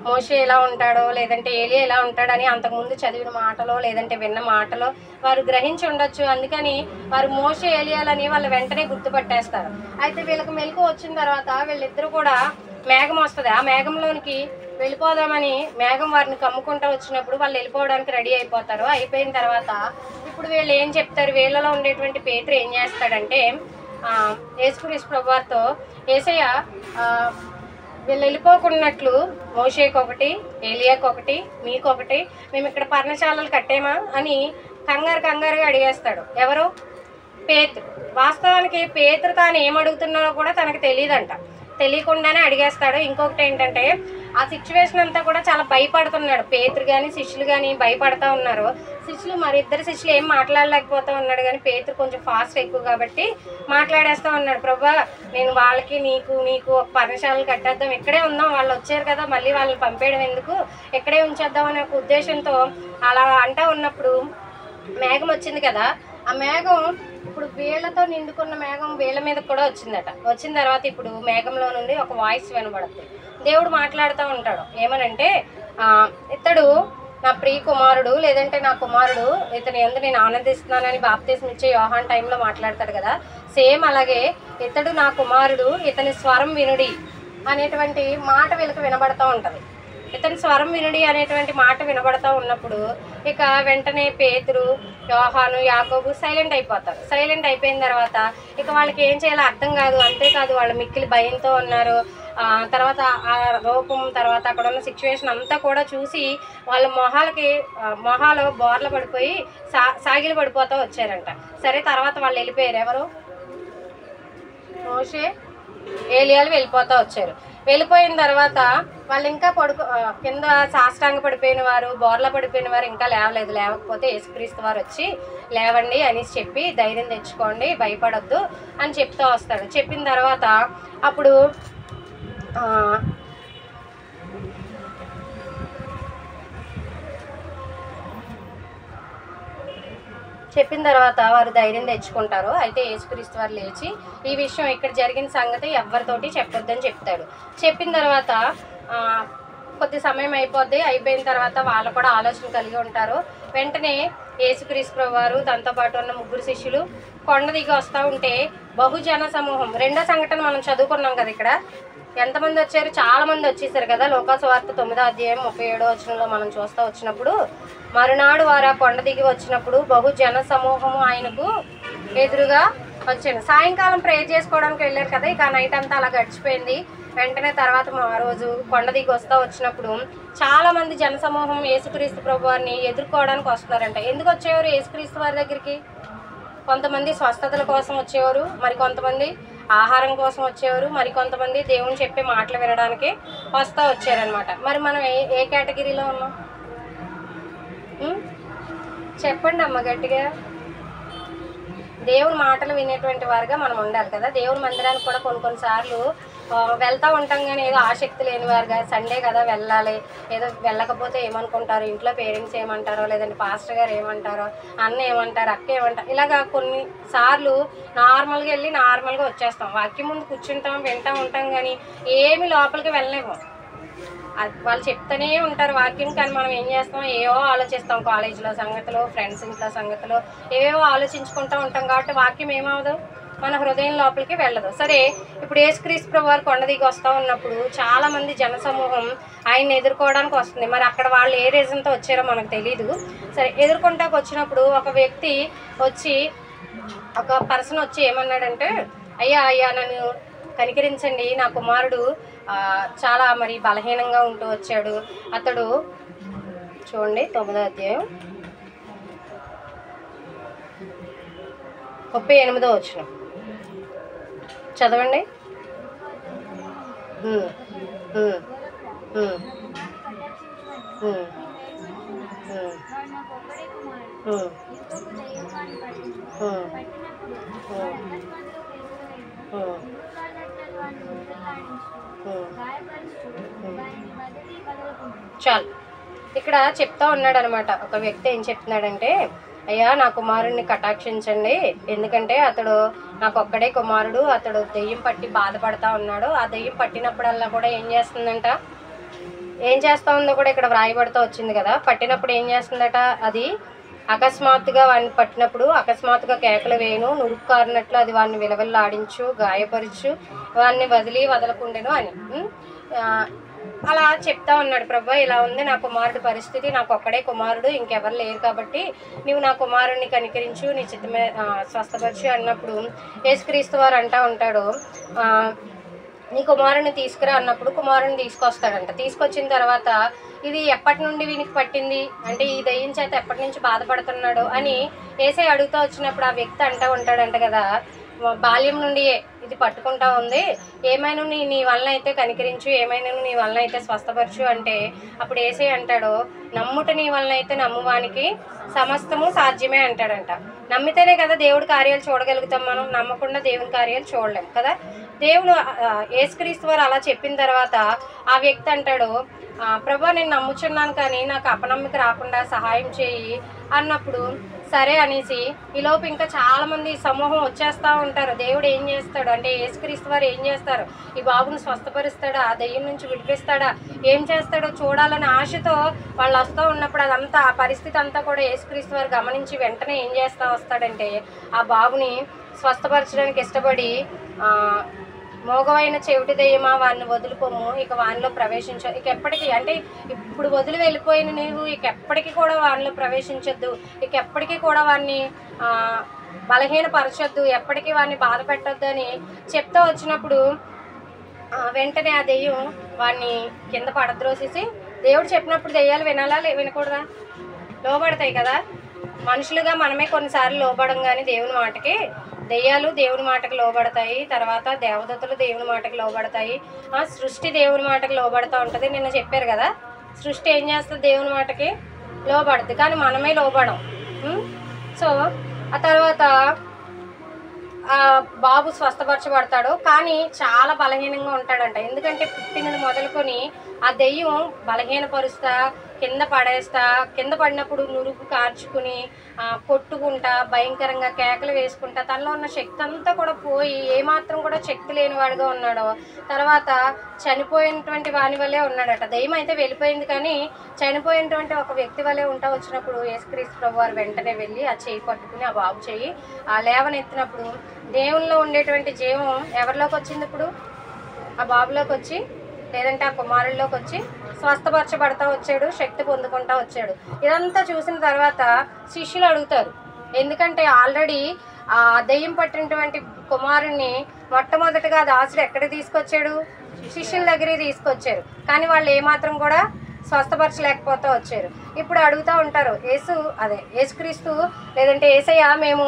మోషే ఎలా ఉంటాడో లేదంటే ఏలియా ఎలా ఉంటాడని అంతకుముందు చదివిన మాటలో లేదంటే విన్న మాటలో వారు గ్రహించి ఉండొచ్చు. అందుకని వారు మోషే ఏలియాలని వాళ్ళు వెంటనే గుర్తుపట్టేస్తారు. అయితే వీళ్ళకి మెలకు వచ్చిన తర్వాత వీళ్ళిద్దరూ కూడా మేఘం వస్తుంది, ఆ మేఘంలోనికి వెళ్ళిపోదామని మేఘం వారిని కమ్ముకుంటూ వచ్చినప్పుడు వాళ్ళు వెళ్ళిపోవడానికి రెడీ అయిపోతారు. అయిపోయిన తర్వాత ఇప్పుడు వీళ్ళు ఏం చెప్తారు, వీళ్ళలో ఉండేటువంటి పేతురు ఏం చేస్తాడంటే యేసుక్రీస్తు ప్రభువారితో, యేసయ్య వీళ్ళు వెళ్ళిపోకున్నట్లు మోషేకి ఒకటి, ఏలియాకి ఒకటి, మీకొకటి, మేము ఇక్కడ పర్ణశాలలు కట్టేమా అని కంగారుగా అడిగేస్తాడు. ఎవరు? పేతురు. వాస్తవానికి పేతురు తాను ఏమడుగుతున్నారో కూడా తనకు తెలియదంట, తెలియకుండానే అడిగేస్తాడు. ఇంకొకటి ఏంటంటే ఆ సిచ్యువేషన్ అంతా కూడా చాలా భయపడుతున్నాడు. పేతురు కానీ శిష్యులు కానీ భయపడతా ఉన్నారు. శిష్యులు ఇద్దరు శిష్యులు ఏం మాట్లాడలేకపోతా ఉన్నాడు, కానీ పేతురు కొంచెం ఫాస్ట్ ఎక్కువ కాబట్టి మాట్లాడేస్తూ ఉన్నాడు. ప్రభా, నేను వాళ్ళకి నీకు ఒక పర్ణశాలలు కట్టేద్దాం, ఇక్కడే ఉందాం, వాళ్ళు వచ్చారు కదా, మళ్ళీ వాళ్ళని పంపేయడం ఎందుకు, ఇక్కడే ఉంచేద్దాం అనే ఒక ఉద్దేశంతో అలా అంటూ ఉన్నప్పుడు మేఘం వచ్చింది కదా, ఆ మేఘం ఇప్పుడు వీళ్ళతో నిండుకున్న మేఘం వీళ్ళ మీద కూడా వచ్చిందట. వచ్చిన తర్వాత ఇప్పుడు మేఘంలో నుండి ఒక వాయిస్ వినబడుతుంది. దేవుడు మాట్లాడుతూ ఉంటాడు. ఏమనంటే, ఇతడు నా ప్రియ కుమారుడు, లేదంటే నా కుమారుడు, ఇతని యందు నేను ఆనందిస్తున్నానని బాప్తిస్మం ఇచ్చే యోహాన్ టైంలో మాట్లాడతాడు కదా, సేమ్ అలాగే ఇతడు నా కుమారుడు, ఇతని స్వరం వినుడి అనేటువంటి మాట వీళ్ళకి వినబడతా ఉంటుంది. ఇతని స్వరం వినుడి అనేటువంటి మాట వినబడతా ఉన్నప్పుడు ఇక వెంటనే పేతురు, యోహాను, యాకోబు సైలెంట్ అయిపోతారు. సైలెంట్ అయిపోయిన తర్వాత ఇక వాళ్ళకి ఏం చేయాలో అర్థం కాదు. అంతేకాదు వాళ్ళు మిక్కిలి భయంతో ఉన్నారు. తర్వాత ఆ రూపం, తర్వాత అక్కడ ఉన్న సిచ్యువేషన్ అంతా కూడా చూసి వాళ్ళ మొహాలు బోర్ల పడిపోయి సాగిలు పడిపోతూ వచ్చారంట. సరే, తర్వాత వాళ్ళు వెళ్ళిపోయారు. ఎవరు? మోషే, ఏలియాలు వెళ్ళిపోతూ వచ్చారు. వెళ్ళిపోయిన తర్వాత వాళ్ళు ఇంకా కింద సాష్టాంగ పడిపోయిన వారు, బోర్ల పడిపోయిన వారు ఇంకా లేవలేదు. లేవకపోతే యేసుక్రీస్తు వారు వచ్చి లేవండి అనేసి చెప్పి ధైర్యం తెచ్చుకోండి, భయపడొద్దు అని చెప్తూ వస్తాడు. చెప్పిన తర్వాత అప్పుడు వారు ధైర్యం తెచ్చుకుంటారు. అయితే యేసుక్రీస్తు వారు లేచి ఈ విషయం ఇక్కడ జరిగిన సంగతి ఎవరితోటి చెప్పొద్దని చెప్తాడు. చెప్పిన తర్వాత కొద్ది సమయం అయిపోయిన తర్వాత వాళ్ళు కూడా ఆలోచన కలిగి ఉంటారు. వెంటనే యేసుక్రీస్తు ప్రభువు వారు తనతో పాటు ఉన్న 3 శిష్యులు కొండ దిగి వస్తూ ఉంటే బహుజన సమూహం, రెండో సంఘటన మనం చదువుకున్నాం కదా, ఇక్కడ ఎంతమంది వచ్చారు? చాలా మంది వచ్చేసారు కదా. లోకాసు వార్త 9వ అధ్యాయం 37వ వచనంలో మనం చూస్తూ వచ్చినప్పుడు, మరునాడు వారు ఆ కొండ దిగి వచ్చినప్పుడు బహుజన సమూహము ఆయనకు ఎదురుగా వచ్చాను. సాయంకాలం ప్రేయర్ చేసుకోవడానికి వెళ్ళారు కదా, ఇక నైట్ అంతా అలా గడిచిపోయింది. వెంటనే తర్వాత ఆ రోజు కొండ దిగి వస్తూ వచ్చినప్పుడు చాలా మంది జనసమూహం యేసుక్రీస్తు ప్రభు వారిని ఎదుర్కోవడానికి వస్తున్నారంట. ఎందుకు వచ్చేవారు యేసుక్రీస్తు వారి దగ్గరికి? కొంతమంది స్వస్థతల కోసం వచ్చేవారు, మరి కొంతమంది ఆహారం కోసం వచ్చేవారు, మరి కొంతమంది దేవుని చెప్పే మాటలు వినడానికి వస్తూ వచ్చారనమాట. మరి మనం ఏ కేటగిరీలో ఉన్నాం? చెప్పండి అమ్మ గట్టిగా. దేవుని మాటలు వినేటువంటి వారుగా మనం ఉండాలి కదా. దేవుని మందిరానికి కూడా కొన్నిసార్లు వెళ్తూ ఉంటాం, కానీ ఏదో ఆసక్తి లేని వారుగా, సండే కదా వెళ్ళాలి, ఏదో వెళ్ళకపోతే ఏమనుకుంటారు, ఇంట్లో పేరెంట్స్ ఏమంటారో, లేదంటే పాస్టర్ గారు ఏమంటారో, అన్న ఏమంటారు, అక్క ఏమంటారు, ఇలాగా కొన్నిసార్లు నార్మల్గా వెళ్ళి నార్మల్గా వచ్చేస్తాం. వాక్యం ముందు కూర్చుంటాం, వింటూ ఉంటాం, కానీ ఏమి లోపలికి వెళ్ళలేము. వాళ్ళు చెప్తూనే ఉంటారు వాక్యం, కానీ మనం ఏం చేస్తాం? ఏవో ఆలోచిస్తాం. కాలేజీలో సంగతులు, ఫ్రెండ్స్ ఇంట్లో సంగతులు, ఏవేవో ఆలోచించుకుంటూ ఉంటాం. కాబట్టి వాక్యం ఏమవదు, మన హృదయం లోపలికి వెళ్ళదు. సరే, ఇప్పుడు యేసుక్రీస్తు ప్రభువు వారు కొండ దిగి వస్తూ ఉన్నప్పుడు చాలామంది జనసమూహం ఆయన్ని ఎదుర్కోవడానికి వస్తుంది. మరి అక్కడ వాళ్ళు ఏ రీజన్తో వచ్చారో మనకు తెలీదు. సరే, ఎదుర్కొంటాకు వచ్చినప్పుడు ఒక వ్యక్తి వచ్చి, ఒక పర్సన్ వచ్చి ఏమన్నాడంటే, అయ్యా నన్ను కనికరించండి, నా కుమారుడు చాలా మరి బలహీనంగా ఉంటూ వచ్చాడు. అతడు చూడండి 9వ అధ్యాయం 38వ వచనం చదవండి. చాలు, ఇక్కడ చెప్తా ఉన్నాడు అనమాట. ఒక వ్యక్తి ఏం చెప్తున్నాడంటే, అయ్యా నా కుమారుడిని కటాక్షించండి, ఎందుకంటే అతడు నాకు ఒక్కడే కుమారుడు, అతడు దెయ్యం పట్టి బాధపడతా ఉన్నాడు. ఆ దెయ్యం పట్టినప్పుడల్లా కూడా ఏం చేస్తుందంట, ఏం చేస్తూ ఉందో కూడా ఇక్కడ వ్రాయబడుతూ వచ్చింది కదా. పట్టినప్పుడు ఏం చేస్తుందట, అది అకస్మాత్తుగా వాడిని పట్టినప్పుడు అకస్మాత్తుగా కేకలు వేయను, నురుగు కారినట్లు అది వాడిని విలవిల్లాడించు, గాయపరచు, వాడిని వదలకుండెను అని అలా చెప్తా ఉన్నాడు. ప్రభా ఇలా ఉంది నా కుమారుడి పరిస్థితి, నాకు ఒక్కడే కుమారుడు, ఇంకెవరు లేరు, కాబట్టి నీవు నా కుమారుడిని కనికరించు, నీ చిత్తమే స్వస్థపరచు అన్నప్పుడు యేసుక్రీస్తు వారు అంటూ ఉంటాడు, నీ కుమారుని తీసుకురా అన్నప్పుడు కుమారుని తీసుకొస్తాడంట. తీసుకొచ్చిన తర్వాత ఇది ఎప్పటి నుండి వీనికి పట్టింది అంటే, ఈ దయ్యం చేత ఎప్పటి నుంచి బాధపడుతున్నాడు అని యేసయ్య అడుగుతూ వచ్చినప్పుడు ఆ వ్యక్తి అంటూ ఉంటాడంట కదా, బాల్యం నుండి ఇది పట్టుకుంటా ఉంది, ఏమైనా నీ వలన అయితే కనికరించు, ఏమైనా నీ వలన అయితే స్వస్థపరచు అంటే అప్పుడు యేసయ్య అంటాడు, నమ్ముట నీ వలన అయితే నమ్మువానికి సమస్తము సాధ్యమే అంటాడంట. నమ్మితేనే కదా దేవుడి కార్యాలు చూడగలుగుతాం, మనం నమ్మకుండా దేవుని కార్యాలు చూడలేం కదా. దేవుడు యేసుక్రీస్తు వారు అలా చెప్పిన తర్వాత ఆ వ్యక్తి అంటాడు, ప్రభా నేను నమ్ముచున్నాను కానీ నాకు అపనమ్మిక రాకుండా సహాయం చేయి అన్నప్పుడు సరే అనేసి ఈలోపు ఇంకా చాలామంది సమూహం వచ్చేస్తూ ఉంటారు. దేవుడు ఏం చేస్తాడు అంటే, యేసుక్రీస్తు వారు ఏం చేస్తారు, ఈ బాబుని స్వస్థపరుస్తాడా, ఆ దయ్యం నుంచి విడిపిస్తాడా, ఏం చేస్తాడో చూడాలని ఆశతో వాళ్ళు వస్తూ ఉన్నప్పుడు అదంతా ఆ పరిస్థితి అంతా కూడా యేసుక్రీస్తు వారు గమనించి వెంటనే ఏం చేస్తూ వస్తాడంటే, ఆ బాబుని స్వస్థపరచడానికి ఇష్టపడి మోగవైన చెవిటి దయ్యమా వాడిని వదులుకోము, ఇక వానిలో ప్రవేశించ, ఇక ఎప్పటికీ అంటే ఇప్పుడు వదిలి వెళ్ళిపోయిన నీవు ఇక ఎప్పటికీ కూడా వానిలో ప్రవేశించొద్దు, ఇక ఎప్పటికీ కూడా వాడిని బలహీనపరచొద్దు, ఎప్పటికీ వాడిని బాధ పెట్టొద్దు అని చెప్తూ వచ్చినప్పుడు వెంటనే ఆ దెయ్యం వాడిని కింద పడద్రోసేసి, దేవుడు చెప్పినప్పుడు దెయ్యాలు వినాలా వినకూడదా, లోబడతాయి కదా. మనుషులుగా మనమే కొన్నిసార్లు లోబడం కానీ దేవుని మాటకి, దెయ్యాలు దేవుని మాటకు లోబడతాయి, తర్వాత దేవదత్తులు దేవుని మాటకు లోబడతాయి, సృష్టి దేవుని మాటకు లోబడుతూ ఉంటుంది. నిన్న చెప్పారు కదా, సృష్టి ఏం చేస్తుంది, దేవుని మాటకి లోబడుతుంది, కానీ మనమే లోబడం. సో ఆ తర్వాత బాబు స్వస్థపరచబడతాడు, కానీ చాలా బలహీనంగా ఉంటాడంట. ఎందుకంటే పుట్టినది మొదలుకొని ఆ దెయ్యం బలహీనపరుస్తా, కింద పడేస్తా, కింద పడినప్పుడు నురుగు కార్చుకుని కొట్టుకుంటా, భయంకరంగా కేకలు వేసుకుంటా, తనలో ఉన్న శక్తి అంతా కూడా పోయి ఏమాత్రం కూడా శక్తి లేనివాడుగా ఉన్నాడు. తర్వాత చనిపోయినటువంటి వాని వల్లే ఉన్నాడట. దెయ్యం అయితే వెళ్ళిపోయింది, కానీ చనిపోయినటువంటి ఒక వ్యక్తి వల్లే ఉంటా వచ్చినప్పుడు యేసుక్రీస్తు ప్రభు వారు వెంటనే వెళ్ళి ఆ చేయి పట్టుకుని ఆ బాబు చేయి లేవనెత్తినప్పుడు దేవునిలో ఉండేటువంటి జీవం ఎవరిలోకి వచ్చింది, ఇప్పుడు ఆ బాబులోకి వచ్చి, లేదంటే ఆ కుమారుల్లోకి వచ్చి స్వస్థపరచబడతా వచ్చాడు, శక్తి పొందుకుంటా వచ్చాడు. ఇదంతా చూసిన తర్వాత శిష్యులు అడుగుతారు, ఎందుకంటే ఆల్రెడీ ఆ దెయ్యం పట్టినటువంటి కుమారుణ్ణి మొట్టమొదటిగా దాసుడు ఎక్కడికి తీసుకొచ్చాడు, శిష్యుల దగ్గరికి తీసుకొచ్చారు, కానీ వాళ్ళు ఏమాత్రం కూడా స్వస్థపరచలేకపోతూ వచ్చారు. ఇప్పుడు అడుగుతూ ఉంటారు, యేసుక్రీస్తు లేదంటే యేసయ్య మేము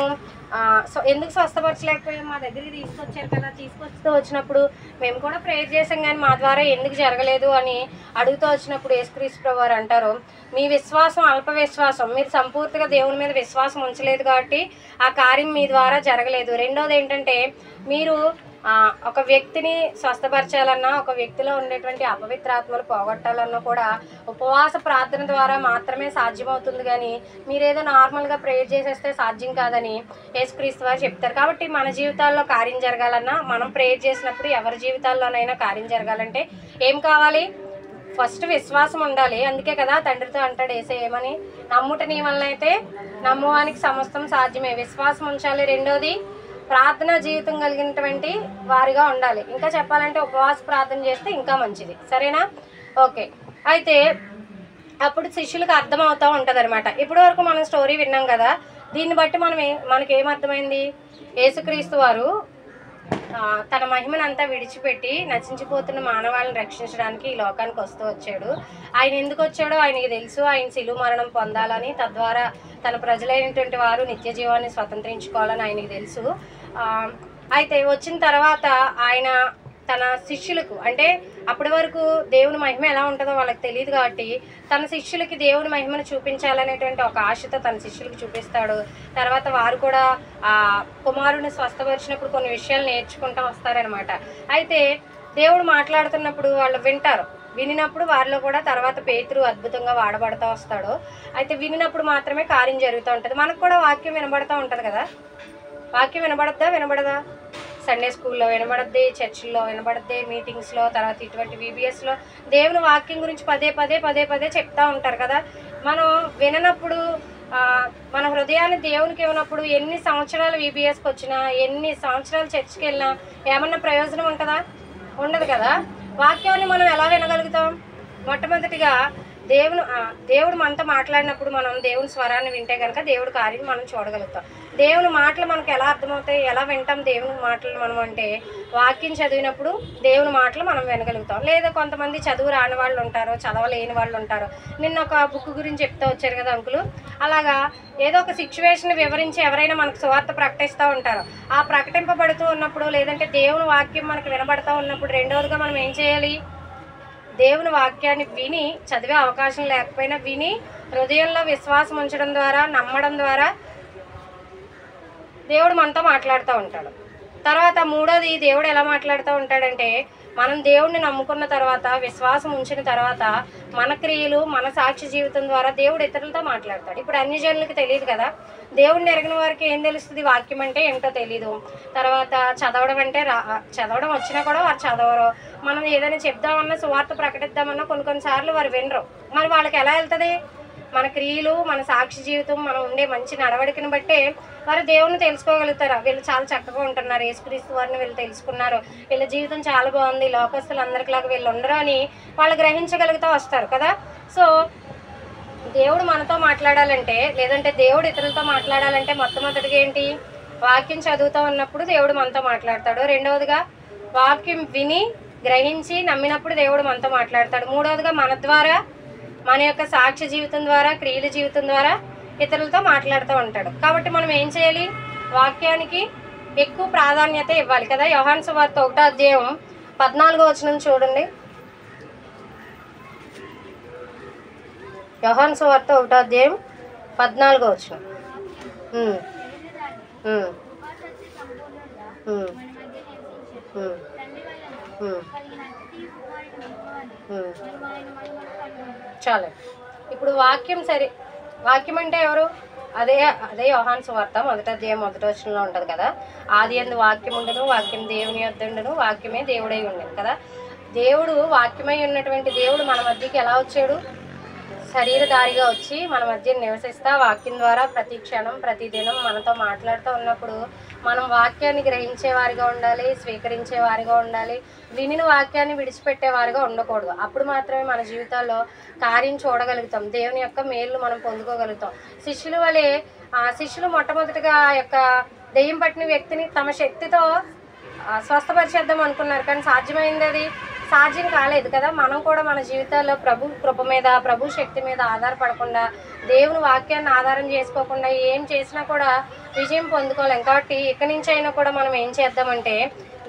ఎందుకు స్వస్థపరచలేకపోయాం, మా దగ్గరికి తీసుకొచ్చారు కదా, తీసుకొస్తూ వచ్చినప్పుడు మేము కూడా ప్రేయర్ చేసాం కానీ మా ద్వారా ఎందుకు జరగలేదు అని అడుగుతూ వచ్చినప్పుడు యేసుక్రీస్తు ప్రభు వారు అంటారు, మీ విశ్వాసం అల్ప విశ్వాసం, మీరు సంపూర్తిగా దేవుని మీద విశ్వాసం ఉంచలేదు కాబట్టి ఆ కార్యం మీ ద్వారా జరగలేదు. రెండోది ఏంటంటే, మీరు ఒక వ్యక్తిని స్వస్థపరచాలన్నా, ఒక వ్యక్తిలో ఉండేటువంటి అపవిత్రాత్మలు పోగొట్టాలన్నా కూడా ఉపవాస ప్రార్థన ద్వారా మాత్రమే సాధ్యమవుతుంది, కానీ మీరేదో నార్మల్గా ప్రేయర్ చేసేస్తే సాధ్యం కాదని యేసుక్రీస్తు వారు చెప్తారు. కాబట్టి మన జీవితాల్లో కార్యం జరగాలన్నా, మనం ప్రేయర్ చేసినప్పుడు ఎవరి జీవితాల్లోనైనా కార్యం జరగాలంటే ఏం కావాలి, ఫస్ట్ విశ్వాసం ఉండాలి. అందుకే కదా తండ్రితో అంటాడు యేసయ్య ఏమని, నమ్ముట నీ వలన అయితే నమ్మువానికి సమస్తం సాధ్యమే, విశ్వాసం ఉంచాలి. రెండోది ప్రార్థనా జీవితం కలిగినటువంటి వారిగా ఉండాలి. ఇంకా చెప్పాలంటే ఉపవాస ప్రార్థన చేస్తే ఇంకా మంచిది, సరేనా? ఓకే, అయితే అప్పుడు శిష్యులకు అర్థమవుతూ ఉంటుంది అనమాట. ఇప్పటి వరకు మనం స్టోరీ విన్నాం కదా, దీన్ని బట్టి మనకేమర్థమైంది, యేసుక్రీస్తు వారు తన మహిమనంతా విడిచిపెట్టి నశించిపోతున్న మానవాళ్ళని రక్షించడానికి ఈ లోకానికి వస్తూ వచ్చాడు. ఆయన ఎందుకు వచ్చాడో ఆయనకి తెలుసు, ఆయన శిలువ మరణం పొందాలని, తద్వారా తన ప్రజలైనటువంటి వారు నిత్య జీవాన్ని స్వతంత్రించుకోవాలని ఆయనకి తెలుసు. అయితే వచ్చిన తర్వాత ఆయన తన శిష్యులకు, అంటే అప్పటి వరకు దేవుని మహిమ ఎలా ఉంటుందో వాళ్ళకి తెలియదు కాబట్టి తన శిష్యులకి దేవుని మహిమను చూపించాలనేటువంటి ఒక ఆశతో తన శిష్యులకు చూపిస్తాడు. తర్వాత వారు కూడా ఆ కుమారుని స్వస్థపరిచినప్పుడు కొన్ని విషయాలు నేర్చుకుంటూ వస్తారనమాట. అయితే దేవుడు మాట్లాడుతున్నప్పుడు వాళ్ళు వింటారు, వినినప్పుడు వారిలో కూడా తర్వాత పేతురు అద్భుతంగా వాడబడుతూ వస్తాడు. అయితే వినినప్పుడు మాత్రమే కార్యం జరుగుతూ ఉంటుంది. మనకు కూడా వాక్యం వినబడుతూ ఉంటుంది కదా. వాక్యం వినబడదా? సండే స్కూల్లో వినబడద్ది, చర్చిల్లో వినబడద్ది, మీటింగ్స్లో, తర్వాత ఇటువంటి VBSలో దేవుని వాక్యం గురించి పదే పదే చెప్తూ ఉంటారు కదా. మనం విననప్పుడు మన హృదయాన్ని దేవునికి ఇవ్వనప్పుడు ఎన్ని సంవత్సరాలు VBSకి వచ్చినా, ఎన్ని సంవత్సరాలు చర్చికి వెళ్ళినా ఏమన్నా ప్రయోజనం ఉంటుందా? ఉండదు కదా. వాక్యాన్ని మనం ఎలా వినగలుగుతాం? మొట్టమొదటిగా దేవుడు మనతో మాట్లాడినప్పుడు మనం దేవుని స్వరాన్ని వింటే కనుక దేవుడి కార్యం మనం చూడగలుగుతాం. దేవుని మాటలు మనకు ఎలా అర్థమవుతాయి, ఎలా వింటాం దేవుని మాటలు మనం అంటే వాక్యం చదివినప్పుడు దేవుని మాటలు మనం వినగలుగుతాం. లేదా కొంతమంది చదువు రాని వాళ్ళు ఉంటారు, చదవలేని వాళ్ళు ఉంటారు. నిన్న ఒక బుక్ గురించి చెప్తూ వచ్చారు కదా అంకులు. అలాగా ఏదో ఒక సిచ్యువేషన్ వివరించి ఎవరైనా మనకు సువార్త ప్రకటిస్తూ ఉంటారు. ఆ ప్రకటింపబడుతూ ఉన్నప్పుడు, లేదంటే దేవుని వాక్యం మనకు వినబడుతూ ఉన్నప్పుడు, రెండవదిగా మనం ఏం చేయాలి? దేవుని వాక్యాన్ని విని, చదివే అవకాశం లేకపోయినా విని హృదయంలో విశ్వాసం ఉంచడం ద్వారా, నమ్మడం ద్వారా దేవుడు మనతో మాట్లాడుతూ ఉంటాడు. తర్వాత మూడోది, దేవుడు ఎలా మాట్లాడుతూ ఉంటాడంటే, మనం దేవుడిని నమ్ముకున్న తర్వాత, విశ్వాసం ఉంచిన తర్వాత మన క్రియలు, మన సాక్షి జీవితం ద్వారా దేవుడు ఇతరులతో మాట్లాడతాడు. ఇప్పుడు అన్ని జనులకి తెలియదు కదా. దేవుడిని ఎరిగిన వారికి ఏం తెలుస్తుంది? వాక్యం అంటే ఏంటో తెలీదు. తర్వాత చదవడం అంటే చదవడం వచ్చినా కూడా వారు చదవరు. మనం ఏదైనా చెప్దామన్నా, సువార్త ప్రకటిద్దామన్నా కొన్నిసార్లు వారు వినరు. మరి వాళ్ళకి ఎలా వెళ్తుంది? మన క్రియలు, మన సాక్షి జీవితం, మనం ఉండే మంచి నడవడికను బట్టే వారు దేవుణ్ణి తెలుసుకోగలుగుతారు. వీళ్ళు చాలా చక్కగా ఉంటున్నారు, యేసుక్రీస్తు వారిని వీళ్ళు తెలుసుకున్నారు, వీళ్ళ జీవితం చాలా బాగుంది, లోకస్తులందరిలాగా వీళ్ళు ఉండరు అని వాళ్ళు గ్రహించగలుగుతూ వస్తారు కదా. సో దేవుడు మనతో మాట్లాడాలంటే, లేదంటే దేవుడు ఇతరులతో మాట్లాడాలంటే మొట్టమొదటిగా ఏంటి? వాక్యం చదువుతూ ఉన్నప్పుడు దేవుడు మనతో మాట్లాడతాడు. రెండవదిగా వాక్యం విని, గ్రహించి, నమ్మినప్పుడు దేవుడు మనతో మాట్లాడతాడు. మూడవదిగా మన ద్వారా, మన యొక్క సాక్ష్య జీవితం ద్వారా, క్రియల జీవితం ద్వారా ఇతరులతో మాట్లాడుతూ ఉంటాడు. కాబట్టి మనం ఏం చేయాలి? వాక్యానికి ఎక్కువ ప్రాధాన్యత ఇవ్వాలి కదా. యోహాను సువార్త 1వ అధ్యాయం 14వ వచనం చూడండి. యోహాను సువార్త 1వ అధ్యాయం 14వ వచనం. చాలు. ఇప్పుడు వాక్యం అంటే ఎవరు? అదే యోహాను సువార్త 1వ అధ్యాయం 1వ వచనంలో ఉంటుంది కదా. ఆది యందు వాక్యం ఉండను, వాక్యం దేవుని యొద్ద ఉండను, వాక్యమే దేవుడై ఉండను కదా. దేవుడు వాక్యమై ఉన్నటువంటి దేవుడు మన మధ్యకి ఎలా వచ్చాడు? శరీరధారిగా వచ్చి మన మధ్య నివసిస్తా వాక్యం ద్వారా ప్రతి క్షణం, ప్రతిదినం మనతో మాట్లాడుతూ ఉన్నప్పుడు మనం వాక్యాన్ని గ్రహించేవారిగా ఉండాలి, స్వీకరించేవారిగా ఉండాలి, వినిన వాక్యాన్ని విడిచిపెట్టేవారిగా ఉండకూడదు. అప్పుడు మాత్రమే మన జీవితాల్లో కార్యం చూడగలుగుతాం, దేవుని యొక్క మేలు మనం పొందుకోగలుగుతాం. శిష్యులు మొట్టమొదటిగా ఆ యొక్క దెయ్యం పట్టిన వ్యక్తిని తమ శక్తితో స్వస్థపరిచేద్దాం అనుకున్నారు, కానీ సాధ్యమైంది అది సాధ్యం కాలేదు కదా. మనం కూడా మన జీవితాల్లో ప్రభు కృప మీద, ప్రభు శక్తి మీద ఆధారపడకుండా, దేవుని వాక్యాన్ని ఆధారం చేసుకోకుండా ఏం చేసినా కూడా విజయం పొందుకోలేం. కాబట్టి ఇక్కడి నుంచి అయినా కూడా మనం ఏం చేద్దామంటే,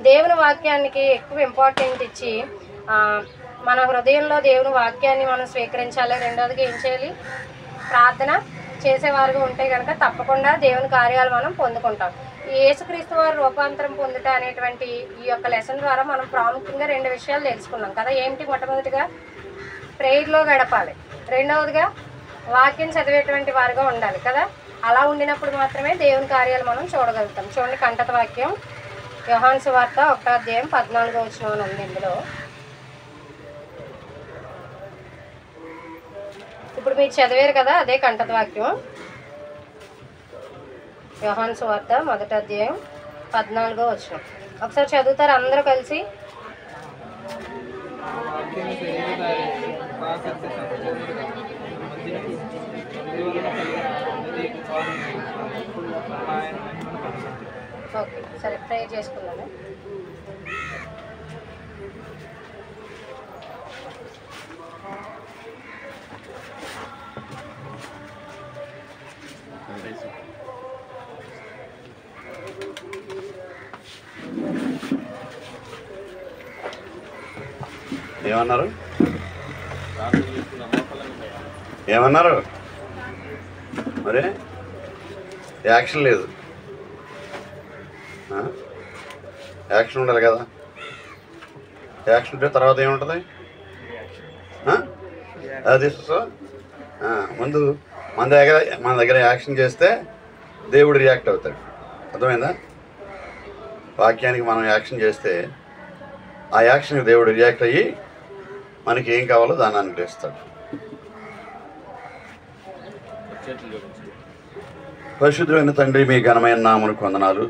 దేవుని వాక్యానికి ఎక్కువ ఇంపార్టెంట్ ఇచ్చి మన హృదయంలో దేవుని వాక్యాన్ని మనం స్వీకరించాలి. రెండవదిగా ఏం చేయాలి? ప్రార్థన చేసేవారుగా ఉంటే కనుక తప్పకుండా దేవుని కార్యాలు మనం పొందుకుంటాం. యేసుక్రీస్తు వారు రూపాంతరం పొందుట అనేటువంటి ఈ యొక్క లెసన్ ద్వారా మనం ప్రాముఖ్యంగా 2 విషయాలు తెలుసుకున్నాం కదా. ఏంటి? మొట్టమొదటిగా ప్రేయర్లో గడపాలి, రెండవదిగా వాక్యం చదివేటువంటి వారుగా ఉండాలి కదా. అలా ఉండినప్పుడు మాత్రమే దేవుని కార్యాలు మనం చూడగలుగుతాం. చూడండి, కంటత వాక్యం యోహాను సువార్త 1వ అధ్యాయం 14వ వచనం ఉంది. ఇందులో ఇప్పుడు మీరు చదివారు కదా, అదే కంటత వాక్యం. యోహాను సువార్త 1వ అధ్యాయం 14వ వచనం. ఒకసారి చదువుతారు అందరూ కలిసి? ఓకే, సరే, ప్రే చేసుకున్నాను. ఏమన్నారు మరి? యాక్షన్ లేదు. యాక్షన్ ఉండాలి కదా. యాక్షన్ ఉంటే తర్వాత ఏముంటుంది? అది సో ముందు మన దగ్గర యాక్షన్ చేస్తే దేవుడు రియాక్ట్ అవుతాడు. అర్థమైందా? వాక్యానికి మనం యాక్షన్ చేస్తే ఆ యాక్షన్కి దేవుడు రియాక్ట్ అయ్యి మనకి ఏం కావాలో దాన్ని అనుగ్రహిస్తాడు. పరిశుద్ధమైన తండ్రి, మీ ఘనమైన నామమునకు వందనాలు.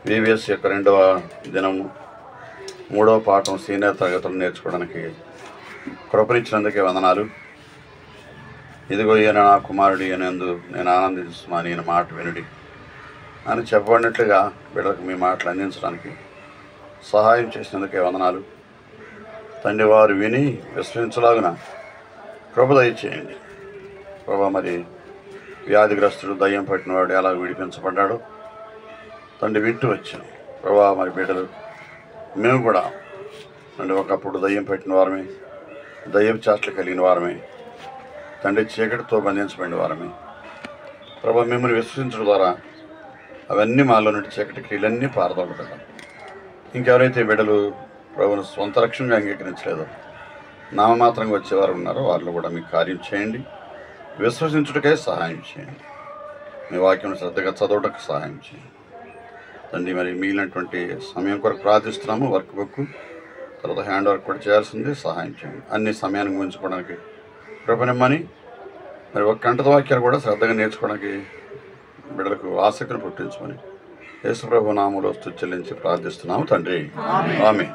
VBS యొక్క 2వ దినము 3వ పాఠం సీనియర్ తరగతులు నేర్చుకోవడానికి కృపనిచ్చినందుకే వందనాలు. ఇదిగో ఈయన నా కుమారుడు ఈయనందు నేను ఆనందిస్తున్నాను, ఈయన మాట వినుడి అని చెప్పబడినట్లుగా వీళ్ళకి మీ మాటలు అందించడానికి సహాయం చేసినందుకే వందనాలు తండ్రి. వారు విని విశ్వసించలాగున కృప దయచేయండి ప్రభా. మరి వ్యాధిగ్రస్తుడు, దయ్యం పట్టినవాడు ఎలా విడిపించబడ్డాడో తండ్రి వింటూ వచ్చాను ప్రభా. మరి బిడ్డలు మేము కూడా తండ్రి ఒకప్పుడు దయ్యం పెట్టిన వారమే, దయ్యం చాట్లు కలిగిన వారమే తండ్రి, చీకటితో బంధించబడిన వారమే ప్రభా. మిమ్మల్ని విశ్వసించడం ద్వారా అవన్నీ మాలో నుండి చీకటి క్రియలన్నీ పారదోలబడ్డాం. ఇంకెవరైతే బిడ్డలు ప్రభువును సొంత రక్షణగా అంగీకరించలేదో, నామమాత్రంగా వచ్చేవారు ఉన్నారో వారిలో కూడా మీ కార్యం చేయండి. విశ్వసించుటకే సహాయం చేయండి. మీ వాక్యం శ్రద్ధగా చదవటకు సహాయం చేయండి తండ్రి. మరి మిగిలినటువంటి సమయం కొరకు ప్రార్థిస్తున్నాము. వర్క్ బుక్ తర్వాత హ్యాండ్ వర్క్ కూడా చేయాల్సింది, సహాయం చేయండి. అన్ని సమయానికి ఉంచుకోవడానికి కృపనిమ్మని, మరి ఒక గంట వాక్యాలు కూడా శ్రద్ధగా నేర్చుకోవడానికి బిడ్డలకు ఆసక్తిని పుట్టించమని యేసు ప్రభు నామములో స్తుతి చెల్లించి ప్రార్థిస్తున్నాము తండ్రి. ఆమేన్.